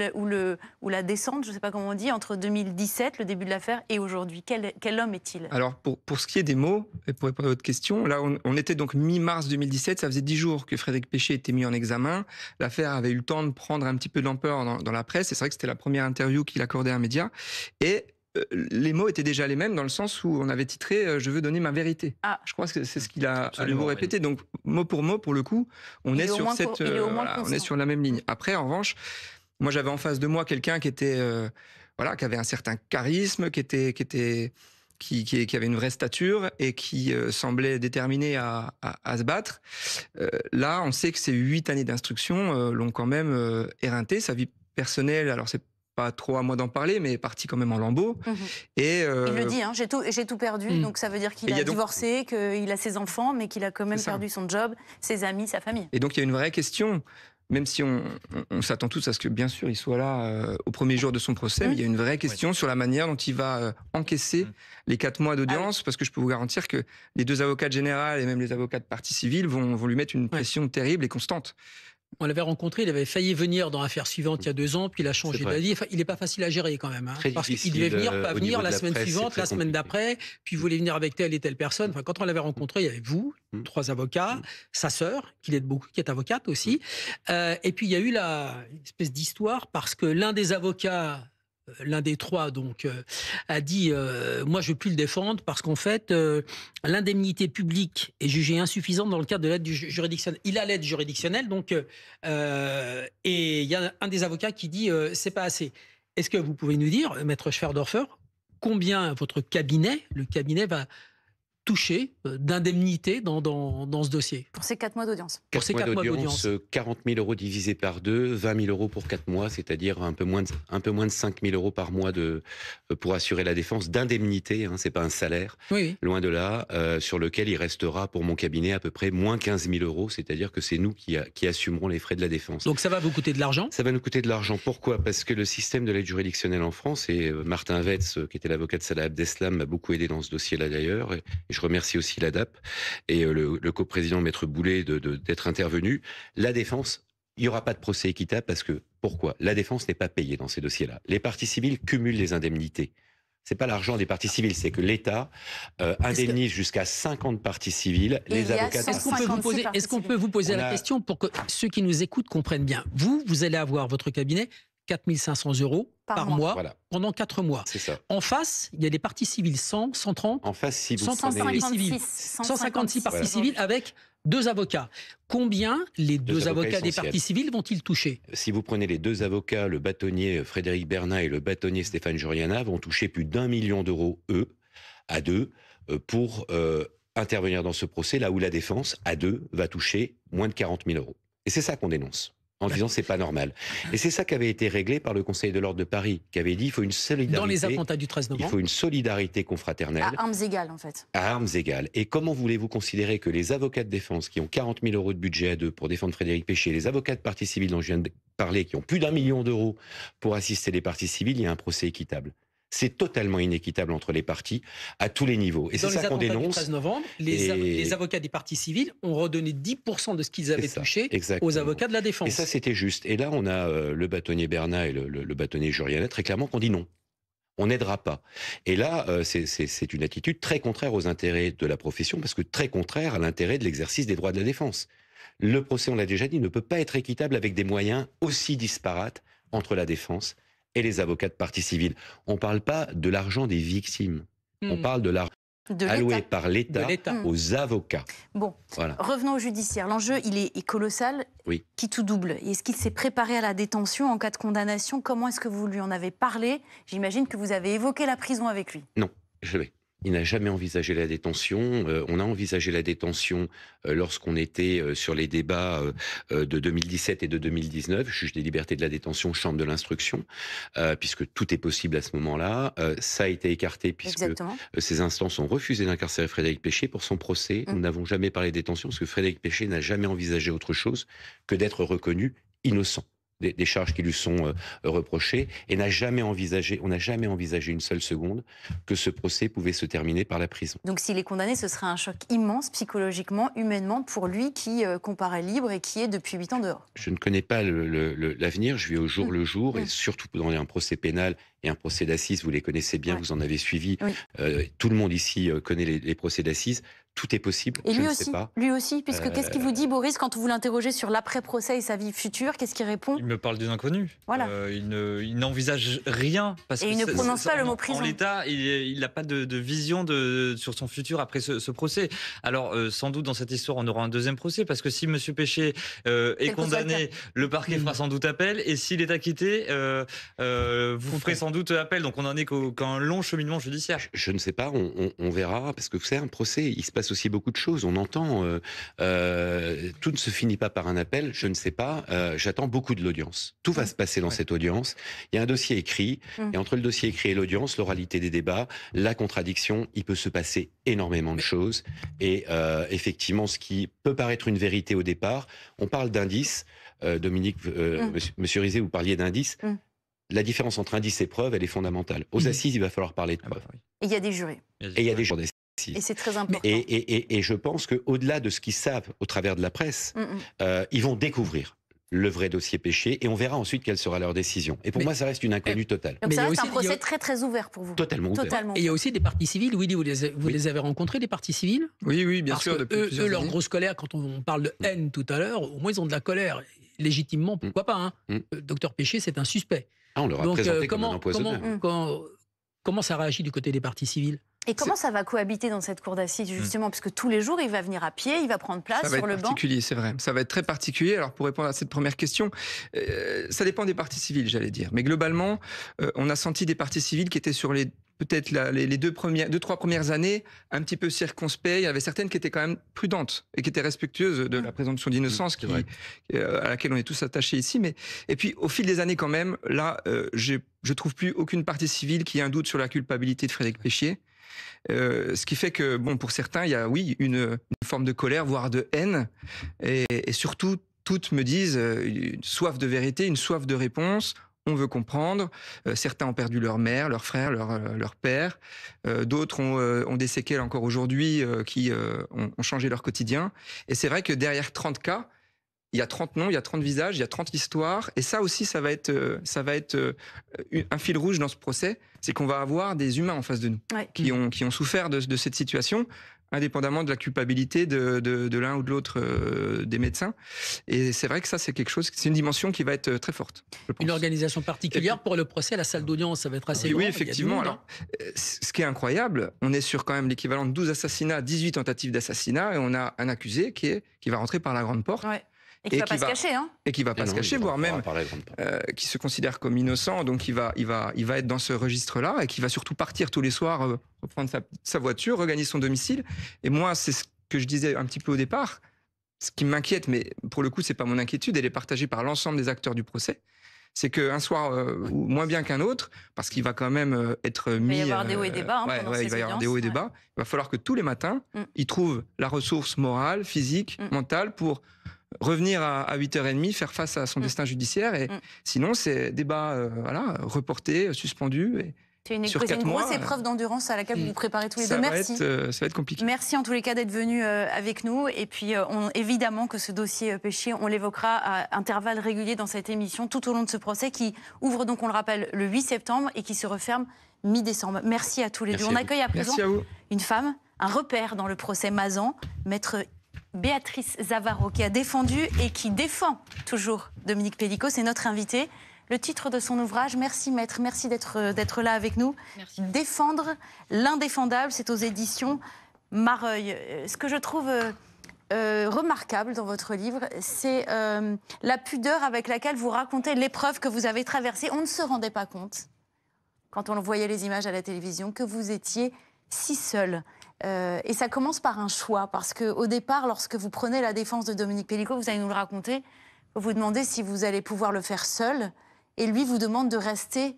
la descente, je ne sais pas comment on dit, entre 2017, le début de l'affaire, et aujourd'hui? Quel homme est-il? Alors, pour ce qui est des mots, et pour répondre à votre question, là, on était donc mi-mars 2017, ça faisait 10 jours que Frédéric Péchier était mis en examen. L'affaire avait eu le temps de prendre un petit peu d'ampleur dans la presse. C'est vrai que c'était la première interview qu'il accordait à un média. Et les mots étaient déjà les mêmes dans le sens où on avait titré « Je veux donner ma vérité ». Je crois que c'est ce qu'il a à nouveau répété. Donc, mot, pour le coup, on est sur on est sur la même ligne. Après, en revanche, moi, j'avais en face de moi quelqu'un qui était, qui avait un certain charisme, qui avait une vraie stature et qui semblait déterminé à se battre. Là, on sait que ces 8 années d'instruction l'ont quand même éreinté. Sa vie personnelle, alors c'est pas trop à moi d'en parler, mais est parti quand même en lambeaux. Et, il le dit, hein, j'ai tout perdu, donc ça veut dire qu'il a divorcé, qu'il a ses enfants, mais qu'il a quand même perdu son job, ses amis, sa famille. Et donc il y a une vraie question. Même si on s'attend tous à ce que, bien sûr, il soit là au premier jour de son procès, mais il y a une vraie question sur la manière dont il va encaisser les 4 mois d'audience, parce que je peux vous garantir que les 2 avocats généraux et même les avocats de partie civile vont lui mettre une pression terrible et constante. On l'avait rencontré, il avait failli venir dans l'affaire suivante il y a 2 ans, puis il a changé d'avis. Enfin, il n'est pas facile à gérer quand même. Parce qu'il devait venir, pas venir la semaine suivante, la semaine d'après, puis il voulait venir avec telle et telle personne. Enfin, quand on l'avait rencontré, il y avait vous, 3 avocats, sa sœur, qui est avocate aussi. Et puis il y a eu une espèce d'histoire parce que l'un des avocats, l'un des 3 donc a dit moi je ne veux plus le défendre parce qu'en fait l'indemnité publique est jugée insuffisante dans le cadre de l'aide juridictionnelle. Il a l'aide juridictionnelle donc et il y a un des avocats qui dit c'est pas assez. Est-ce que vous pouvez nous dire, maître Schwerdorfer, combien votre cabinet, le cabinet va touché d'indemnité dans ce dossier. Pour ces 4 mois d'audience. Pour ces 4 mois d'audience, 40 000 euros divisé par 2, 20 000 euros pour 4 mois, c'est-à-dire un peu moins de 5 000 euros par mois pour assurer la défense d'indemnité, hein, c'est pas un salaire, loin de là, sur lequel il restera pour mon cabinet à peu près moins 15 000 euros, c'est-à-dire que c'est nous qui assumerons les frais de la défense. Donc ça va vous coûter de l'argent ? Ça va nous coûter de l'argent. Pourquoi ? Parce que le système de l'aide juridictionnelle en France, et Martin Wetz, qui était l'avocat de Salah Abdeslam, m'a beaucoup aidé dans ce dossier-là d'ailleurs, et je remercie aussi l'ADAP et le coprésident Maître Boulet d'être intervenu. La défense, il n'y aura pas de procès équitable parce que, pourquoi ? La défense n'est pas payée dans ces dossiers-là. Les parties civiles cumulent les indemnités. C'est pas l'argent des parties civiles, c'est que l'État indemnise jusqu'à 50 parties civiles les avocats. Est-ce qu'on peut vous poser la question pour que ceux qui nous écoutent comprennent bien? Vous allez avoir votre cabinet 4 500 € par mois pendant 4 mois. C'est ça. En face, il y a des parties civiles 100, 130. En face, si vous 156 parties civiles avec 2 avocats. Combien les deux avocats des parties civiles vont-ils toucher? Si vous prenez les 2 avocats, le bâtonnier Frédéric Bernat et le bâtonnier Stéphane Juriana, vont toucher plus d'1 million d'euros, eux, à 2, pour intervenir dans ce procès, là où la défense, à 2, va toucher moins de 40 000 €. Et c'est ça qu'on dénonce, en disant c'est pas normal. Et c'est ça qui avait été réglé par le Conseil de l'ordre de Paris, qui avait dit il faut une solidarité. Dans les attentats du 13 novembre. Il faut une solidarité confraternelle. À armes égales, en fait. À armes égales. Et comment voulez-vous considérer que les avocats de défense qui ont 40 000 € de budget à 2 pour défendre Frédéric Péché, les avocats de partie civile dont je viens de parler, qui ont plus d'1 million d'euros pour assister les parties civiles, il y a un procès équitable? C'est totalement inéquitable entre les parties à tous les niveaux. Et c'est ça qu'on dénonce. Dans les attentats du 13 novembre, les avocats des parties civiles ont redonné 10% de ce qu'ils avaient touché aux avocats de la défense. Et ça, c'était juste. Et là, on a le bâtonnier Bernat et le bâtonnier Juriana très clairement qu'on dit non. On n'aidera pas. Et là, c'est une attitude très contraire aux intérêts de la profession, parce que très contraire à l'intérêt de l'exercice des droits de la défense. Le procès, on l'a déjà dit, ne peut pas être équitable avec des moyens aussi disparates entre la défense et les avocats de partie civile. On ne parle pas de l'argent des victimes. On parle de l'argent alloué par l'État aux avocats. Bon, revenons au judiciaire. L'enjeu, il est colossal, qui tout double. Est-ce qu'il s'est préparé à la détention en cas de condamnation? Comment est-ce que vous lui en avez parlé? J'imagine que vous avez évoqué la prison avec lui. Non, jamais. Il n'a jamais envisagé la détention. On a envisagé la détention lorsqu'on était sur les débats de 2017 et de 2019, juge des libertés de la détention, chambre de l'instruction, puisque tout est possible à ce moment-là. Ça a été écarté puisque ces instances ont refusé d'incarcérer Frédéric Péché pour son procès. Nous n'avons jamais parlé de détention parce que Frédéric Péché n'a jamais envisagé autre chose que d'être reconnu innocent des charges qui lui sont reprochées, et on n'a jamais envisagé une seule seconde que ce procès pouvait se terminer par la prison. Donc s'il est condamné, ce serait un choc immense psychologiquement, humainement, pour lui qui comparaît libre et qui est depuis 8 ans dehors. Je ne connais pas l'avenir, je vis au jour le jour, et surtout dans un procès pénal et un procès d'assises, vous les connaissez bien, vous en avez suivi, tout le monde ici connaît les procès d'assises. Tout est possible, et je lui ne aussi, sais pas. Lui aussi, puisque qu'est-ce qu'il vous dit, Boris, quand vous l'interrogez sur l'après-procès et sa vie future? Qu'est-ce qu'il répond? Il me parle d'une inconnue. Voilà. Il n'envisage rien. Parce et il ne prononce pas le mot prison. En l'état, il n'a pas de vision sur son futur après ce procès. Alors, sans doute, dans cette histoire, on aura un deuxième procès, parce que si M. Péché est condamné, le parquet fera sans doute appel, et s'il est acquitté, vous ferez sans doute appel. Donc, on n'en est qu'un long cheminement judiciaire. Je ne sais pas, on verra, parce que vous savez, un procès, il se passe aussi beaucoup de choses. On entend, tout ne se finit pas par un appel, je ne sais pas. J'attends beaucoup de l'audience. Tout va se passer dans cette audience. Il y a un dossier écrit, et entre le dossier écrit et l'audience, l'oralité des débats, la contradiction, il peut se passer énormément de choses. Et effectivement, ce qui peut paraître une vérité au départ, on parle d'indices. Dominique, Monsieur Rizet, vous parliez d'indices. La différence entre indice et preuve, elle est fondamentale. Aux assises, il va falloir parler de preuve. Et il y a des jurés. Et il y a des jurés. Et c'est très important. Et je pense qu'au-delà de ce qu'ils savent au travers de la presse, ils vont découvrir le vrai dossier Péché, et on verra ensuite quelle sera leur décision. Et pour moi, ça reste une inconnue totale. Donc ça reste un procès très très ouvert pour vous. Totalement ouvert. Et il y a aussi des parties civiles. Willy, vous les avez rencontrés, les parties civiles? Oui, bien sûr. Depuis leur grosse colère, quand on parle de haine tout à l'heure, au moins ils ont de la colère. Légitimement, pourquoi pas, hein. Docteur Péché, c'est un suspect. On leur a présenté comme un empoisonneur. Comment ça réagit du côté des parties civiles? Et comment ça va cohabiter dans cette cour d'assises, justement, puisque tous les jours, il va venir à pied, il va prendre place sur le banc. Ça va être particulier, c'est vrai. Ça va être très particulier. Alors, pour répondre à cette première question, ça dépend des parties civiles, j'allais dire. Mais globalement, on a senti des parties civiles qui étaient sur peut-être les 2-3 premières années, un petit peu circonspects. Il y avait certaines qui étaient quand même prudentes et qui étaient respectueuses de la présomption d'innocence à laquelle on est tous attachés ici. Et puis, au fil des années quand même, là, je trouve plus aucune partie civile qui ait un doute sur la culpabilité de Frédéric Péchier. Ce qui fait que, bon, pour certains, il y a, une forme de colère, voire de haine. Et surtout, toutes me disent une soif de vérité, une soif de réponse. On veut comprendre. Certains ont perdu leur mère, leur frère, leur père. D'autres ont des séquelles encore aujourd'hui qui ont changé leur quotidien. Et c'est vrai que derrière 30 cas, il y a 30 noms, il y a 30 visages, il y a 30 histoires. Et ça aussi, ça va être un fil rouge dans ce procès. C'est qu'on va avoir des humains en face de nous qui ont souffert de cette situation, indépendamment de la culpabilité de l'un ou de l'autre des médecins. Et c'est vrai que ça, c'est quelque chose, c'est une dimension qui va être très forte, je pense. Une organisation particulière pour le procès, la salle d'audience, ça va être assez Oui, grand, effectivement. il y a du monde, Alors, ce qui est incroyable, on est sur quand même l'équivalent de 12 assassinats, 18 tentatives d'assassinat, et on a un accusé qui va rentrer par la grande porte. Ouais. Et qui va pas se cacher, hein. Et qui va pas se cacher, voire même qui se considère comme innocent, donc il va être dans ce registre-là et qui va surtout partir tous les soirs, reprendre sa voiture, regagner son domicile. Et moi, c'est ce que je disais un petit peu au départ, ce qui m'inquiète, mais pour le coup, c'est pas mon inquiétude, elle est partagée par l'ensemble des acteurs du procès. C'est qu'un soir, moins bien qu'un autre, parce qu'il va quand même être mis... Il va y avoir des hauts et des bas. Il va y avoir des hauts et des bas. Il va falloir que tous les matins, il trouve la ressource morale, physique, mentale pour revenir à 8h30, faire face à son destin judiciaire. Et sinon, c'est débat reporté, suspendu. Et c'est une grosse épreuve d'endurance à laquelle vous vous préparez tous les deux. Merci. Ça va être compliqué. Merci en tous les cas d'être venu avec nous. Et puis, évidemment que ce dossier Péchier, on l'évoquera à intervalles réguliers dans cette émission tout au long de ce procès qui ouvre donc, on le rappelle, le 8 septembre et qui se referme mi-décembre. Merci à tous les deux. On accueille à présent une femme, un repère dans le procès Mazan, maître Béatrice Zavarro, qui a défendu et qui défend toujours Dominique Pellicot. C'est notre invitée. Le titre de son ouvrage, merci maître, merci d'être là avec nous. Merci. Défendre l'indéfendable, c'est aux éditions Mareuil. Ce que je trouve remarquable dans votre livre, c'est la pudeur avec laquelle vous racontez l'épreuve que vous avez traversée. On ne se rendait pas compte, quand on voyait les images à la télévision, que vous étiez si seul. Et ça commence par un choix, parce qu'au départ, lorsque vous prenez la défense de Dominique Pellicot, vous allez nous le raconter, vous vous demandez si vous allez pouvoir le faire seul, et lui vous demande de rester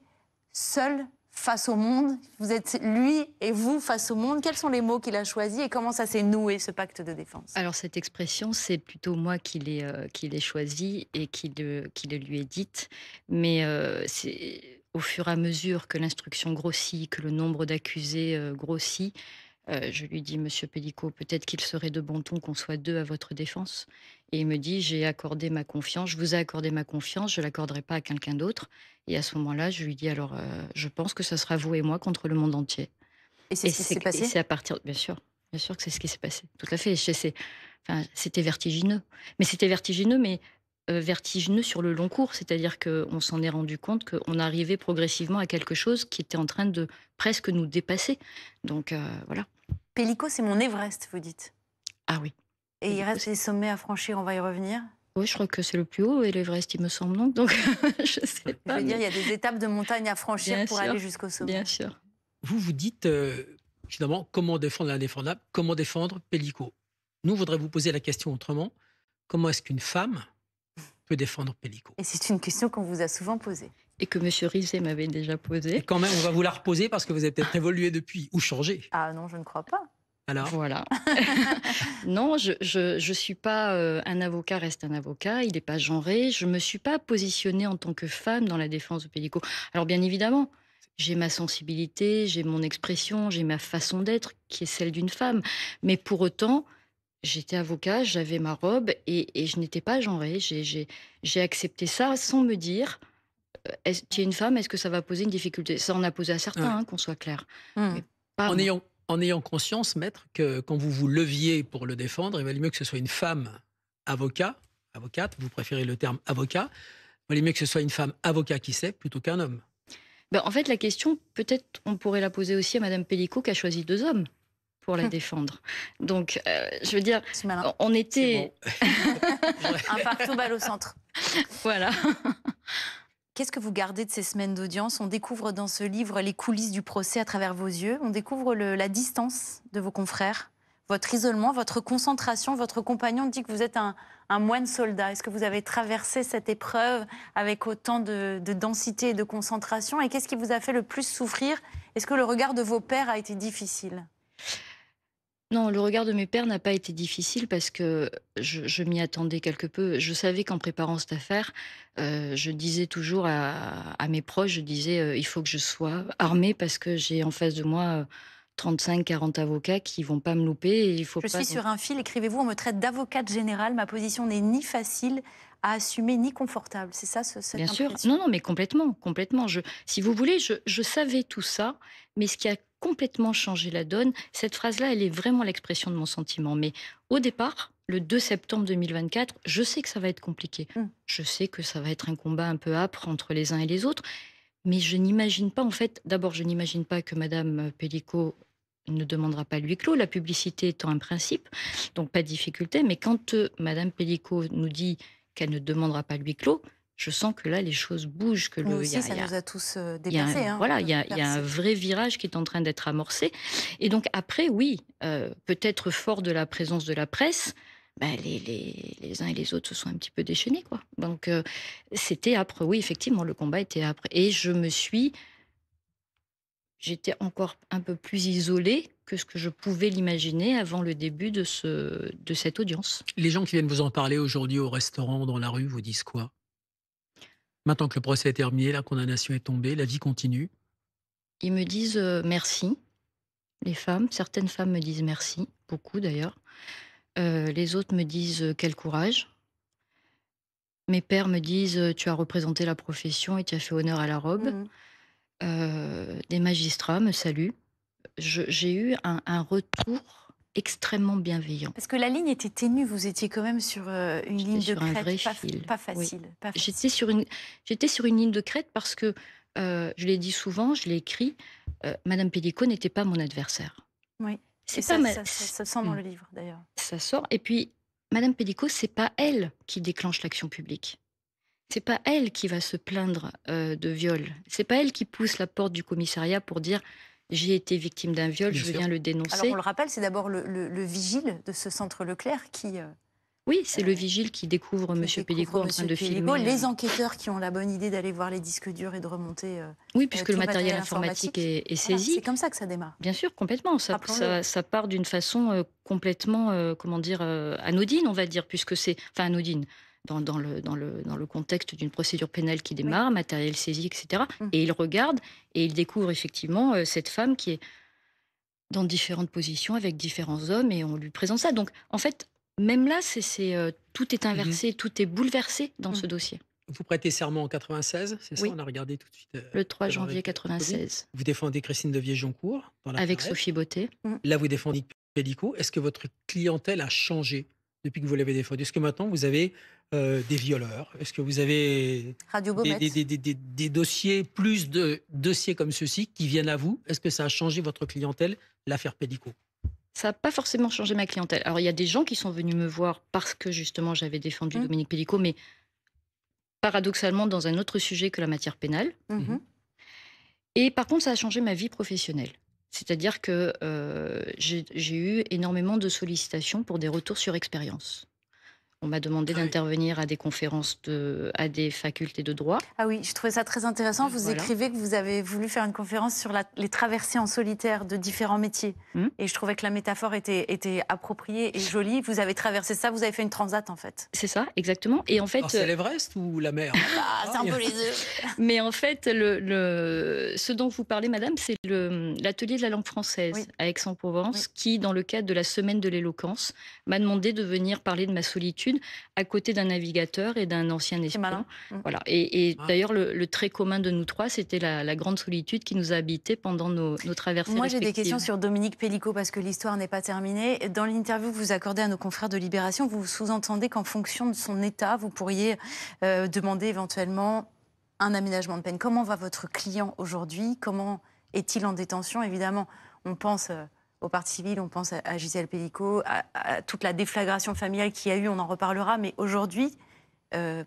seul face au monde. Vous êtes lui et vous face au monde. Quels sont les mots qu'il a choisis et comment ça s'est noué, ce pacte de défense? Alors cette expression, c'est plutôt moi qui l'ai choisie et qui le lui ai dite, mais c'est au fur et à mesure que l'instruction grossit, que le nombre d'accusés grossit, je lui dis, Monsieur Pellicot, peut-être qu'il serait de bon ton qu'on soit deux à votre défense. Et il me dit, j'ai accordé ma confiance, je vous ai accordé ma confiance, je ne l'accorderai pas à quelqu'un d'autre. Et à ce moment-là, je lui dis, alors, je pense que ce sera vous et moi contre le monde entier. Et c'est ce qui s'est passé? Et c'est à partir, bien sûr que c'est ce qui s'est passé. Tout à fait. C'était vertigineux. Mais c'était vertigineux, vertigineux sur le long cours. C'est-à-dire qu'on s'en est rendu compte qu'on arrivait progressivement à quelque chose qui était en train de presque nous dépasser. Donc, voilà. Pellicot, c'est mon Everest, vous dites? Ah oui. Et il reste des sommets à franchir, on va y revenir? Oui, je crois que c'est le plus haut, et l'Everest, il me semble, non? Donc, je sais pas. Je veux dire, il y a des étapes de montagne à franchir pour aller jusqu'au sommet. Bien sûr. Vous dites, finalement, comment défendre l'indéfendable, comment défendre Pellicot. Nous, on voudrait vous poser la question autrement. Comment est-ce qu'une femme peut défendre Pellicot? Et c'est une question qu'on vous a souvent posée. Et que M. Rizet m'avait déjà posée. Et quand même, on va vous la reposer parce que vous avez peut-être évolué depuis ou changé. Ah non, je ne crois pas. Alors voilà. Non, je suis pas un avocat reste un avocat, il n'est pas genré. Je me suis pas positionnée en tant que femme dans la défense de Pellicot. Alors bien évidemment, j'ai ma sensibilité, j'ai mon expression, j'ai ma façon d'être qui est celle d'une femme. Mais pour autant, j'étais avocat, j'avais ma robe et je n'étais pas genrée. J'ai accepté ça sans me dire... tu es une femme, est-ce que ça va poser une difficulté? Ça en a posé à certains, qu'on soit clair. Mais pas en ayant conscience, maître, que quand vous vous leviez pour le défendre, il valait mieux que ce soit une femme avocate, vous préférez le terme avocat, il valait mieux que ce soit une femme avocat qui sait plutôt qu'un homme. En fait, la question, peut-être on pourrait la poser aussi à Madame Pellicot qui a choisi 2 hommes pour la défendre. Donc, je veux dire, on était... Bon. Un partout balle au centre. Voilà. Qu'est-ce que vous gardez de ces semaines d'audience? On découvre dans ce livre les coulisses du procès à travers vos yeux. On découvre la distance de vos confrères, votre isolement, votre concentration. Votre compagnon dit que vous êtes un moine soldat. Est-ce que vous avez traversé cette épreuve avec autant de densité et de concentration? Et qu'est-ce qui vous a fait le plus souffrir? Est-ce que le regard de vos pairs a été difficile? Non, le regard de mes pairs n'a pas été difficile parce que je m'y attendais quelque peu. Je savais qu'en préparant cette affaire, je disais toujours à mes proches, je disais il faut que je sois armée parce que j'ai en face de moi 35-40 avocats qui vont pas me louper. Et il faut Je suis sur un fil, écrivez-vous, on me traite d'avocate générale. Ma position n'est ni facile à assumer, ni confortable. C'est ça, cette Bien sûr. impression? Non, mais complètement, complètement. Si vous voulez, je savais tout ça, mais ce qui a complètement changé la donne, cette phrase-là, elle est vraiment l'expression de mon sentiment. Mais au départ, le 2 septembre 2024, je sais que ça va être compliqué. Je sais que ça va être un combat un peu âpre entre les uns et les autres, mais je n'imagine pas, en fait, d'abord, je n'imagine pas que Madame Pellicot ne demandera pas le huis clos, la publicité étant un principe, donc pas de difficulté. Mais quand Madame Pellicot nous dit qu'elle ne demandera pas le huis clos, je sens que là, les choses bougent. Que Nous aussi, ça nous a tous dépassés. Voilà, il y a un vrai virage qui est en train d'être amorcé. Et donc après, oui, peut-être fort de la présence de la presse, les uns et les autres se sont un petit peu déchaînés, quoi. Donc c'était âpre, oui, effectivement, le combat était âpre. Et j'étais encore un peu plus isolée que ce que je pouvais l'imaginer avant le début de cette audience. Les gens qui viennent vous en parler aujourd'hui au restaurant, dans la rue, vous disent quoi? Maintenant que le procès est terminé, la condamnation est tombée, la vie continue. Ils me disent merci, les femmes. Certaines femmes me disent merci, beaucoup d'ailleurs. Les autres me disent quel courage. Mes pères me disent tu as représenté la profession et tu as fait honneur à la robe. Des magistrats me saluent. J'ai eu un retour extrêmement bienveillant. Parce que la ligne était ténue, vous étiez quand même sur une ligne de un vrai crête fil. pas facile. Oui. Pas facile. J'étais sur une ligne de crête parce que, je l'ai dit souvent, je l'ai écrit, Madame Pellicot n'était pas mon adversaire. Oui, C'est ça, pas ça sort dans le livre d'ailleurs. Ça sort. Et puis, Madame Pellicot, c'est pas elle qui déclenche l'action publique. C'est pas elle qui va se plaindre de viol. C'est pas elle qui pousse la porte du commissariat pour dire j'ai été victime d'un viol, je viens le dénoncer. Alors on le rappelle, c'est d'abord le vigile de ce centre Leclerc qui... Oui, c'est le vigile qui découvre Monsieur Pellicot en train de filmer. Les enquêteurs qui ont la bonne idée d'aller voir les disques durs et de remonter... oui, puisque le matériel informatique est saisi. Voilà, c'est comme ça que ça démarre. Bien sûr, complètement. Ça part d'une façon complètement, anodine, on va dire, puisque c'est... Enfin, anodine. Dans le contexte d'une procédure pénale qui démarre, matériel saisi, etc. Et il regarde et il découvre effectivement cette femme qui est dans différentes positions avec différents hommes et on lui présente ça. Donc, en fait, même là, tout est inversé, tout est bouleversé dans ce dossier. Vous prêtez serment en 96, c'est ça? Oui. On a regardé tout de suite. Le 3 janvier 96. Vous défendez Christine de Vier-Joncourt dans la avec Sophie Beauté. Là, vous défendez Pellicot. Est-ce que votre clientèle a changé depuis que vous l'avez défendu? Est-ce que maintenant, vous avez des violeurs? Est-ce que vous avez des dossiers, plus de dossiers comme ceux-ci qui viennent à vous? Est-ce que ça a changé votre clientèle, l'affaire Pellicot? Ça n'a pas forcément changé ma clientèle. Alors, il y a des gens qui sont venus me voir parce que, justement, j'avais défendu Dominique Pellicot, mais paradoxalement, dans un autre sujet que la matière pénale. Et par contre, ça a changé ma vie professionnelle. C'est-à-dire que j'ai eu énormément de sollicitations pour des retours sur expérience. On m'a demandé d'intervenir à des conférences, à des facultés de droit. Ah oui, je trouvais ça très intéressant. Vous écrivez que vous avez voulu faire une conférence sur les traversées en solitaire de différents métiers. Et je trouvais que la métaphore était appropriée et jolie. Vous avez traversé ça, vous avez fait une transat en fait. C'est ça, exactement. Et en fait, c'est l'Everest ou la mer? C'est un peu les deux. Mais en fait, ce dont vous parlez, madame, c'est l'atelier de la langue française à Aix-en-Provence qui, dans le cadre de la semaine de l'éloquence, m'a demandé de venir parler de ma solitude à côté d'un navigateur et d'un ancien espion. Voilà. Et d'ailleurs, le trait commun de nous trois, c'était la grande solitude qui nous a habités pendant nos traversées Moi, j'ai respectives. des questions sur Dominique Pellicot parce que l'histoire n'est pas terminée. Dans l'interview que vous accordez à nos confrères de Libération, vous sous-entendez qu'en fonction de son état, vous pourriez demander éventuellement un aménagement de peine. Comment va votre client aujourd'hui? Comment est-il en détention? Évidemment, on pense... au Parti civil, on pense à Gisèle Pellicot, à toute la déflagration familiale qu'il y a eu, on en reparlera. Mais aujourd'hui,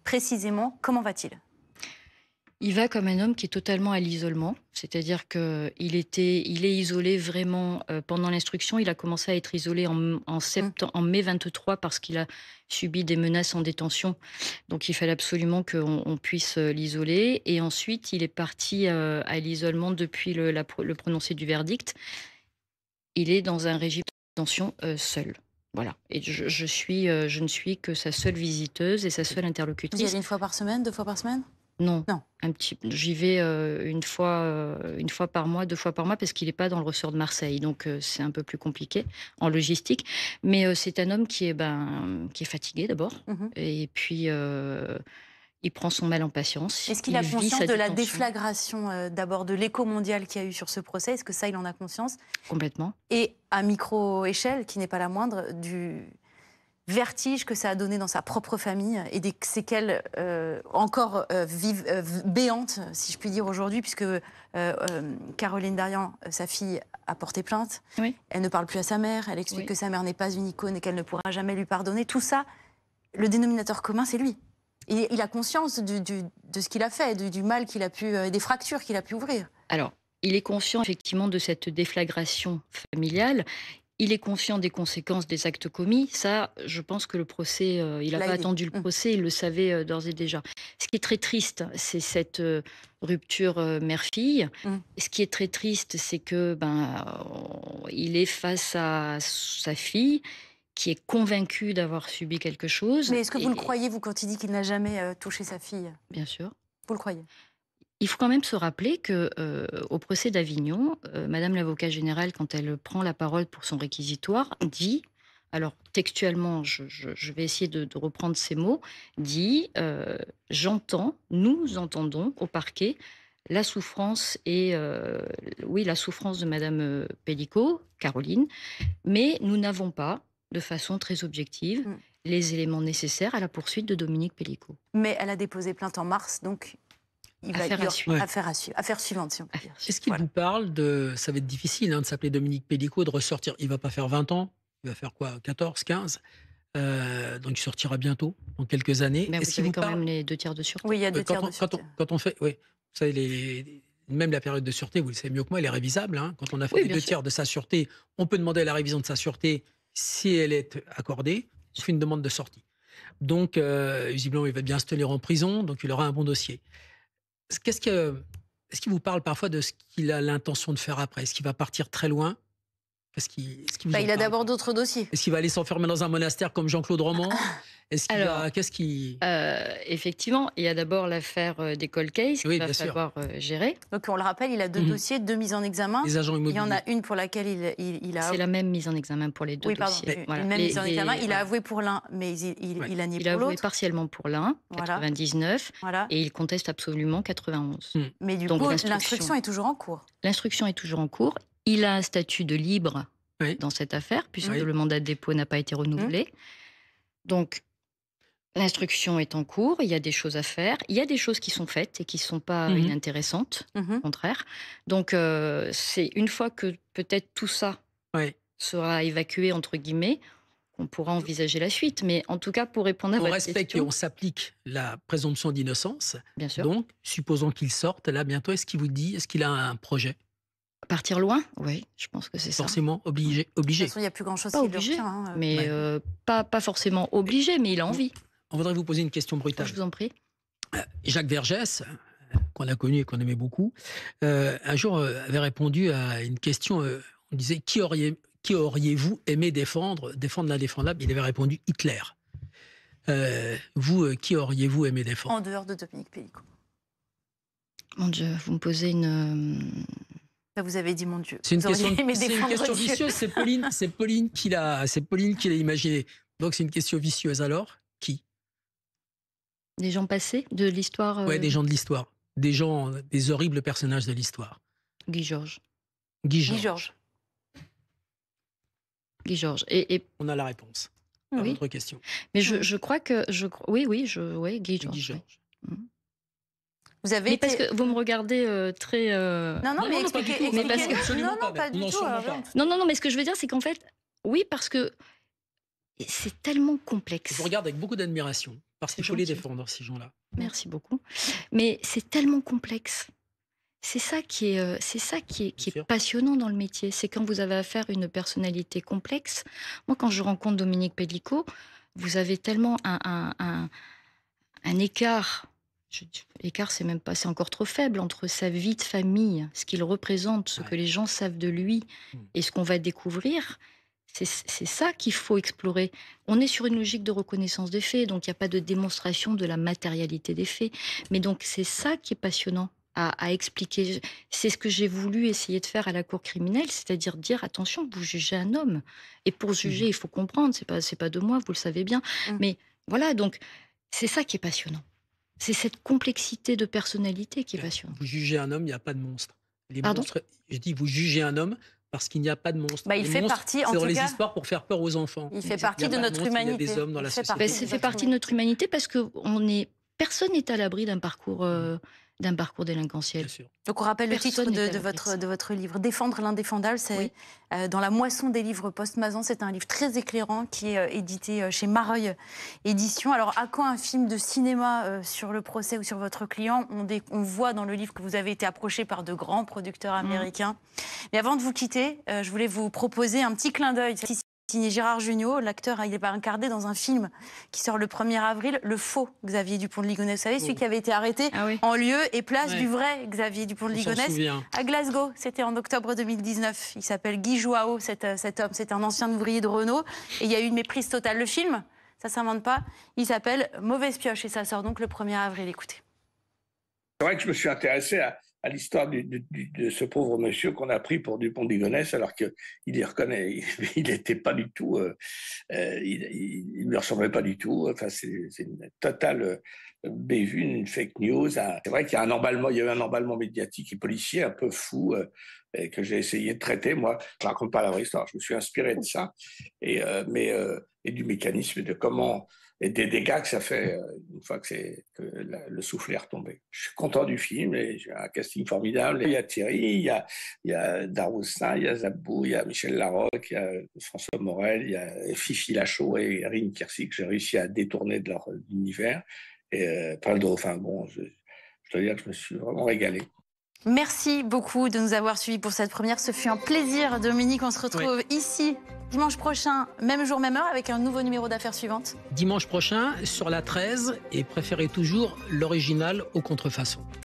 précisément, comment va-t-il? Il va comme un homme qui est totalement à l'isolement. C'est-à-dire qu'il est isolé vraiment pendant l'instruction. Il a commencé à être isolé en mai 23 parce qu'il a subi des menaces en détention. Donc il fallait absolument qu'on puisse l'isoler. Et ensuite, il est parti à l'isolement depuis le prononcé du verdict. Il est dans un régime de détention seul. Voilà. Et je ne suis que sa seule visiteuse et sa seule interlocutrice. Vous y allez une fois par semaine, 2 fois par semaine? Non. Non. J'y vais une fois par mois, 2 fois par mois, parce qu'il n'est pas dans le ressort de Marseille. Donc, c'est un peu plus compliqué en logistique. Mais c'est un homme qui est fatigué d'abord. Et puis, il prend son mal en patience. Est-ce qu'il a conscience de la déflagration d'abord de l'écho mondial qu'il y a eu sur ce procès? Est-ce que ça, il en a conscience? Complètement. Et à micro-échelle, qui n'est pas la moindre, du vertige que ça a donné dans sa propre famille et des séquelles encore béantes, si je puis dire, aujourd'hui, puisque Caroline Darian, sa fille, a porté plainte. Oui. Elle ne parle plus à sa mère, elle explique que sa mère n'est pas une icône et qu'elle ne pourra jamais lui pardonner. Tout ça, le dénominateur commun, c'est lui. Il a conscience de ce qu'il a fait, du mal qu'il a pu, des fractures qu'il a pu ouvrir. Alors, il est conscient effectivement de cette déflagration familiale. Il est conscient des conséquences des actes commis. Ça, je pense que le procès, il n'a pas attendu le procès, il le savait d'ores et déjà. Ce qui est très triste, c'est cette rupture mère-fille. Ce qui est très triste, c'est que il est face à sa fille, qui est convaincu d'avoir subi quelque chose. Mais est-ce que vous le croyez, vous, quand il dit qu'il n'a jamais touché sa fille? Bien sûr. Vous le croyez? Il faut quand même se rappeler que au procès d'Avignon, Madame l'avocat générale, quand elle prend la parole pour son réquisitoire, dit, alors textuellement, je vais essayer de reprendre ces mots, dit nous entendons au parquet la souffrance la souffrance de Madame Pellicot, Caroline, mais nous n'avons pas, de façon très objective, les éléments nécessaires à la poursuite de Dominique Pellicot. Mais elle a déposé plainte en mars, donc affaire à suivre. Affaire suivante, si on peut dire. Est-ce qu'il vous parle de... Ça va être difficile de s'appeler Dominique Pellicot, de ressortir. Il ne va pas faire 20 ans, il va faire quoi, 14, 15 donc il sortira bientôt, dans quelques années. Mais vous avez quand même les 2 tiers de sûreté. Oui, il y a 2 tiers de sûreté. Quand on fait... Oui, vous savez, même la période de sûreté, vous le savez mieux que moi, elle est révisable. Quand on a fait les 2 tiers de sa sûreté, on peut demander la révision de sa sûreté. Si elle est accordée, on fait une demande de sortie. Donc, visiblement, il va bien se tenir en prison, donc il aura un bon dossier. Est-ce qu'il vous parle parfois de ce qu'il a l'intention de faire après? Est-ce qu'il va partir très loin? Il a d'abord d'autres dossiers. Est-ce qu'il va aller s'enfermer dans un monastère comme Jean-Claude Roman? Effectivement, il y a d'abord l'affaire des cold cases qu'il va falloir gérer. Donc on le rappelle, il a 2 dossiers, 2 mises en examen. Les agents immobiliers. Il y en a une pour laquelle il a... C'est la même mise en examen pour les 2 dossiers. Une même mise en examen. Il a avoué pour l'un, mais il a nié pour l'autre. Il a avoué partiellement pour l'un, 99, et il conteste absolument 91. Mais du coup, l'instruction est toujours en cours. L'instruction est toujours en cours. Il a un statut de libre dans cette affaire, puisque le mandat de dépôt n'a pas été renouvelé. Donc, l'instruction est en cours, il y a des choses à faire, il y a des choses qui sont faites et qui ne sont pas inintéressantes, au contraire. Donc, c'est une fois que peut-être tout ça sera évacué, entre guillemets, on pourra envisager la suite. Mais en tout cas, pour répondre à votre question... On respecte et on s'applique la présomption d'innocence. Bien sûr. Donc, supposons qu'il sorte, là, bientôt, est-ce qu'il a un projet? Partir loin? Oui, je pense que c'est ça. Forcément obligé. De toute façon, il n'y a plus grand-chose qui le retient. Mais pas forcément obligé, mais il a envie. On voudrait vous poser une question brutale. Je vous en prie. Jacques Vergès, qu'on a connu et qu'on aimait beaucoup, un jour avait répondu à une question, on disait qui auriez-vous aimé défendre l'indéfendable? Il avait répondu Hitler. Vous, qui auriez-vous aimé défendre? En dehors de Dominique Pellicot. Mon Dieu, vous me posez une... Vous avez dit mon Dieu. C'est une question vicieuse. C'est Pauline qui l'a imaginé. Donc c'est une question vicieuse. Alors qui? Des gens passés de l'histoire. Ouais, des gens de l'histoire, des horribles personnages de l'histoire. Guy Georges. Guy Georges. Et on a la réponse. Oui. Autre question. Mais je crois que oui, Guy Georges. Oui. Vous avez mais parce que vous me regardez très... Non, mais expliquez. Mais parce que... Non, pas du tout. Non, mais ce que je veux dire, c'est qu'en fait, oui, parce que c'est tellement complexe. Je vous regarde avec beaucoup d'admiration, parce qu'il faut les défendre, ces gens-là. Merci beaucoup. Mais c'est tellement complexe. C'est ça qui est passionnant dans le métier. C'est quand vous avez affaire à une personnalité complexe. Moi, quand je rencontre Dominique Pellicot, vous avez tellement un écart... L'écart, c'est encore trop faible entre sa vie de famille, ce qu'il représente, ce que les gens savent de lui et ce qu'on va découvrir. C'est ça qu'il faut explorer. On est sur une logique de reconnaissance des faits, donc il n'y a pas de démonstration de la matérialité des faits. Mais donc c'est ça qui est passionnant à expliquer. C'est ce que j'ai voulu essayer de faire à la cour criminelle, c'est-à-dire dire attention, vous jugez un homme. Et pour juger, il faut comprendre, c'est pas de moi, vous le savez bien. Mais voilà, donc c'est ça qui est passionnant. C'est cette complexité de personnalité qui est passionnante. Vous jugez un homme, il n'y a pas de monstre. Pardon ? Je dis, vous jugez un homme parce qu'il n'y a pas de monstre. Il fait partie, en c'est tout dans les cas, histoires pour faire peur aux enfants. Il fait partie de notre humanité. Il y a des hommes dans la société. Ça fait partie de notre humanité parce que personne n'est à l'abri d'un parcours délinquentiel. Donc on rappelle le titre de votre livre, Défendre l'indéfendable. C'est dans la moisson des livres post-Mazan. C'est un livre très éclairant qui est édité chez Mareuil Éditions. Alors à quand un film de cinéma sur le procès ou sur votre client? On voit dans le livre que vous avez été approché par de grands producteurs américains. Mais avant de vous quitter, je voulais vous proposer un petit clin d'œil. Signé Gérard Jugnot, l'acteur, il est incarné dans un film qui sort le 1er avril, le faux Xavier Dupont de Ligonnès. Vous savez, celui qui avait été arrêté en lieu et place du vrai Xavier Dupont de Ligonnès à Glasgow. C'était en octobre 2019. Il s'appelle Guy Joao, cet homme. C'est un ancien ouvrier de Renault. Et il y a eu une méprise totale. Le film, ça ne s'invente pas. Il s'appelle Mauvaise pioche et ça sort donc le 1er avril. Écoutez. C'est vrai que je me suis intéressé à l'histoire de ce pauvre monsieur qu'on a pris pour Dupont de Ligonnès, alors qu'il y reconnaît, il n'était pas du tout, il ne lui ressemblait pas du tout. Enfin, c'est une totale bévue, une fake news. C'est vrai qu'il y a il y a eu un emballement médiatique et policier un peu fou que j'ai essayé de traiter. Moi, je ne raconte pas la vraie histoire, je me suis inspiré de ça, et du mécanisme de comment... et des dégâts que ça fait une fois que le soufflet est retombé. Je suis content du film, et j'ai un casting formidable. Il y a Thierry, il y a Daroussin, il y a Zabou, il y a Michel Larocque, il y a François Morel, il y a Fifi Lachaud et Rim Kirsi que j'ai réussi à détourner de leur univers. Et enfin bon, je dois dire que je me suis vraiment régalé. Merci beaucoup de nous avoir suivis pour cette première. Ce fut un plaisir, Dominique. On se retrouve ici dimanche prochain, même jour, même heure, avec un nouveau numéro d'Affaires suivantes. Dimanche prochain, sur la 13, et préférez toujours l'original aux contrefaçons.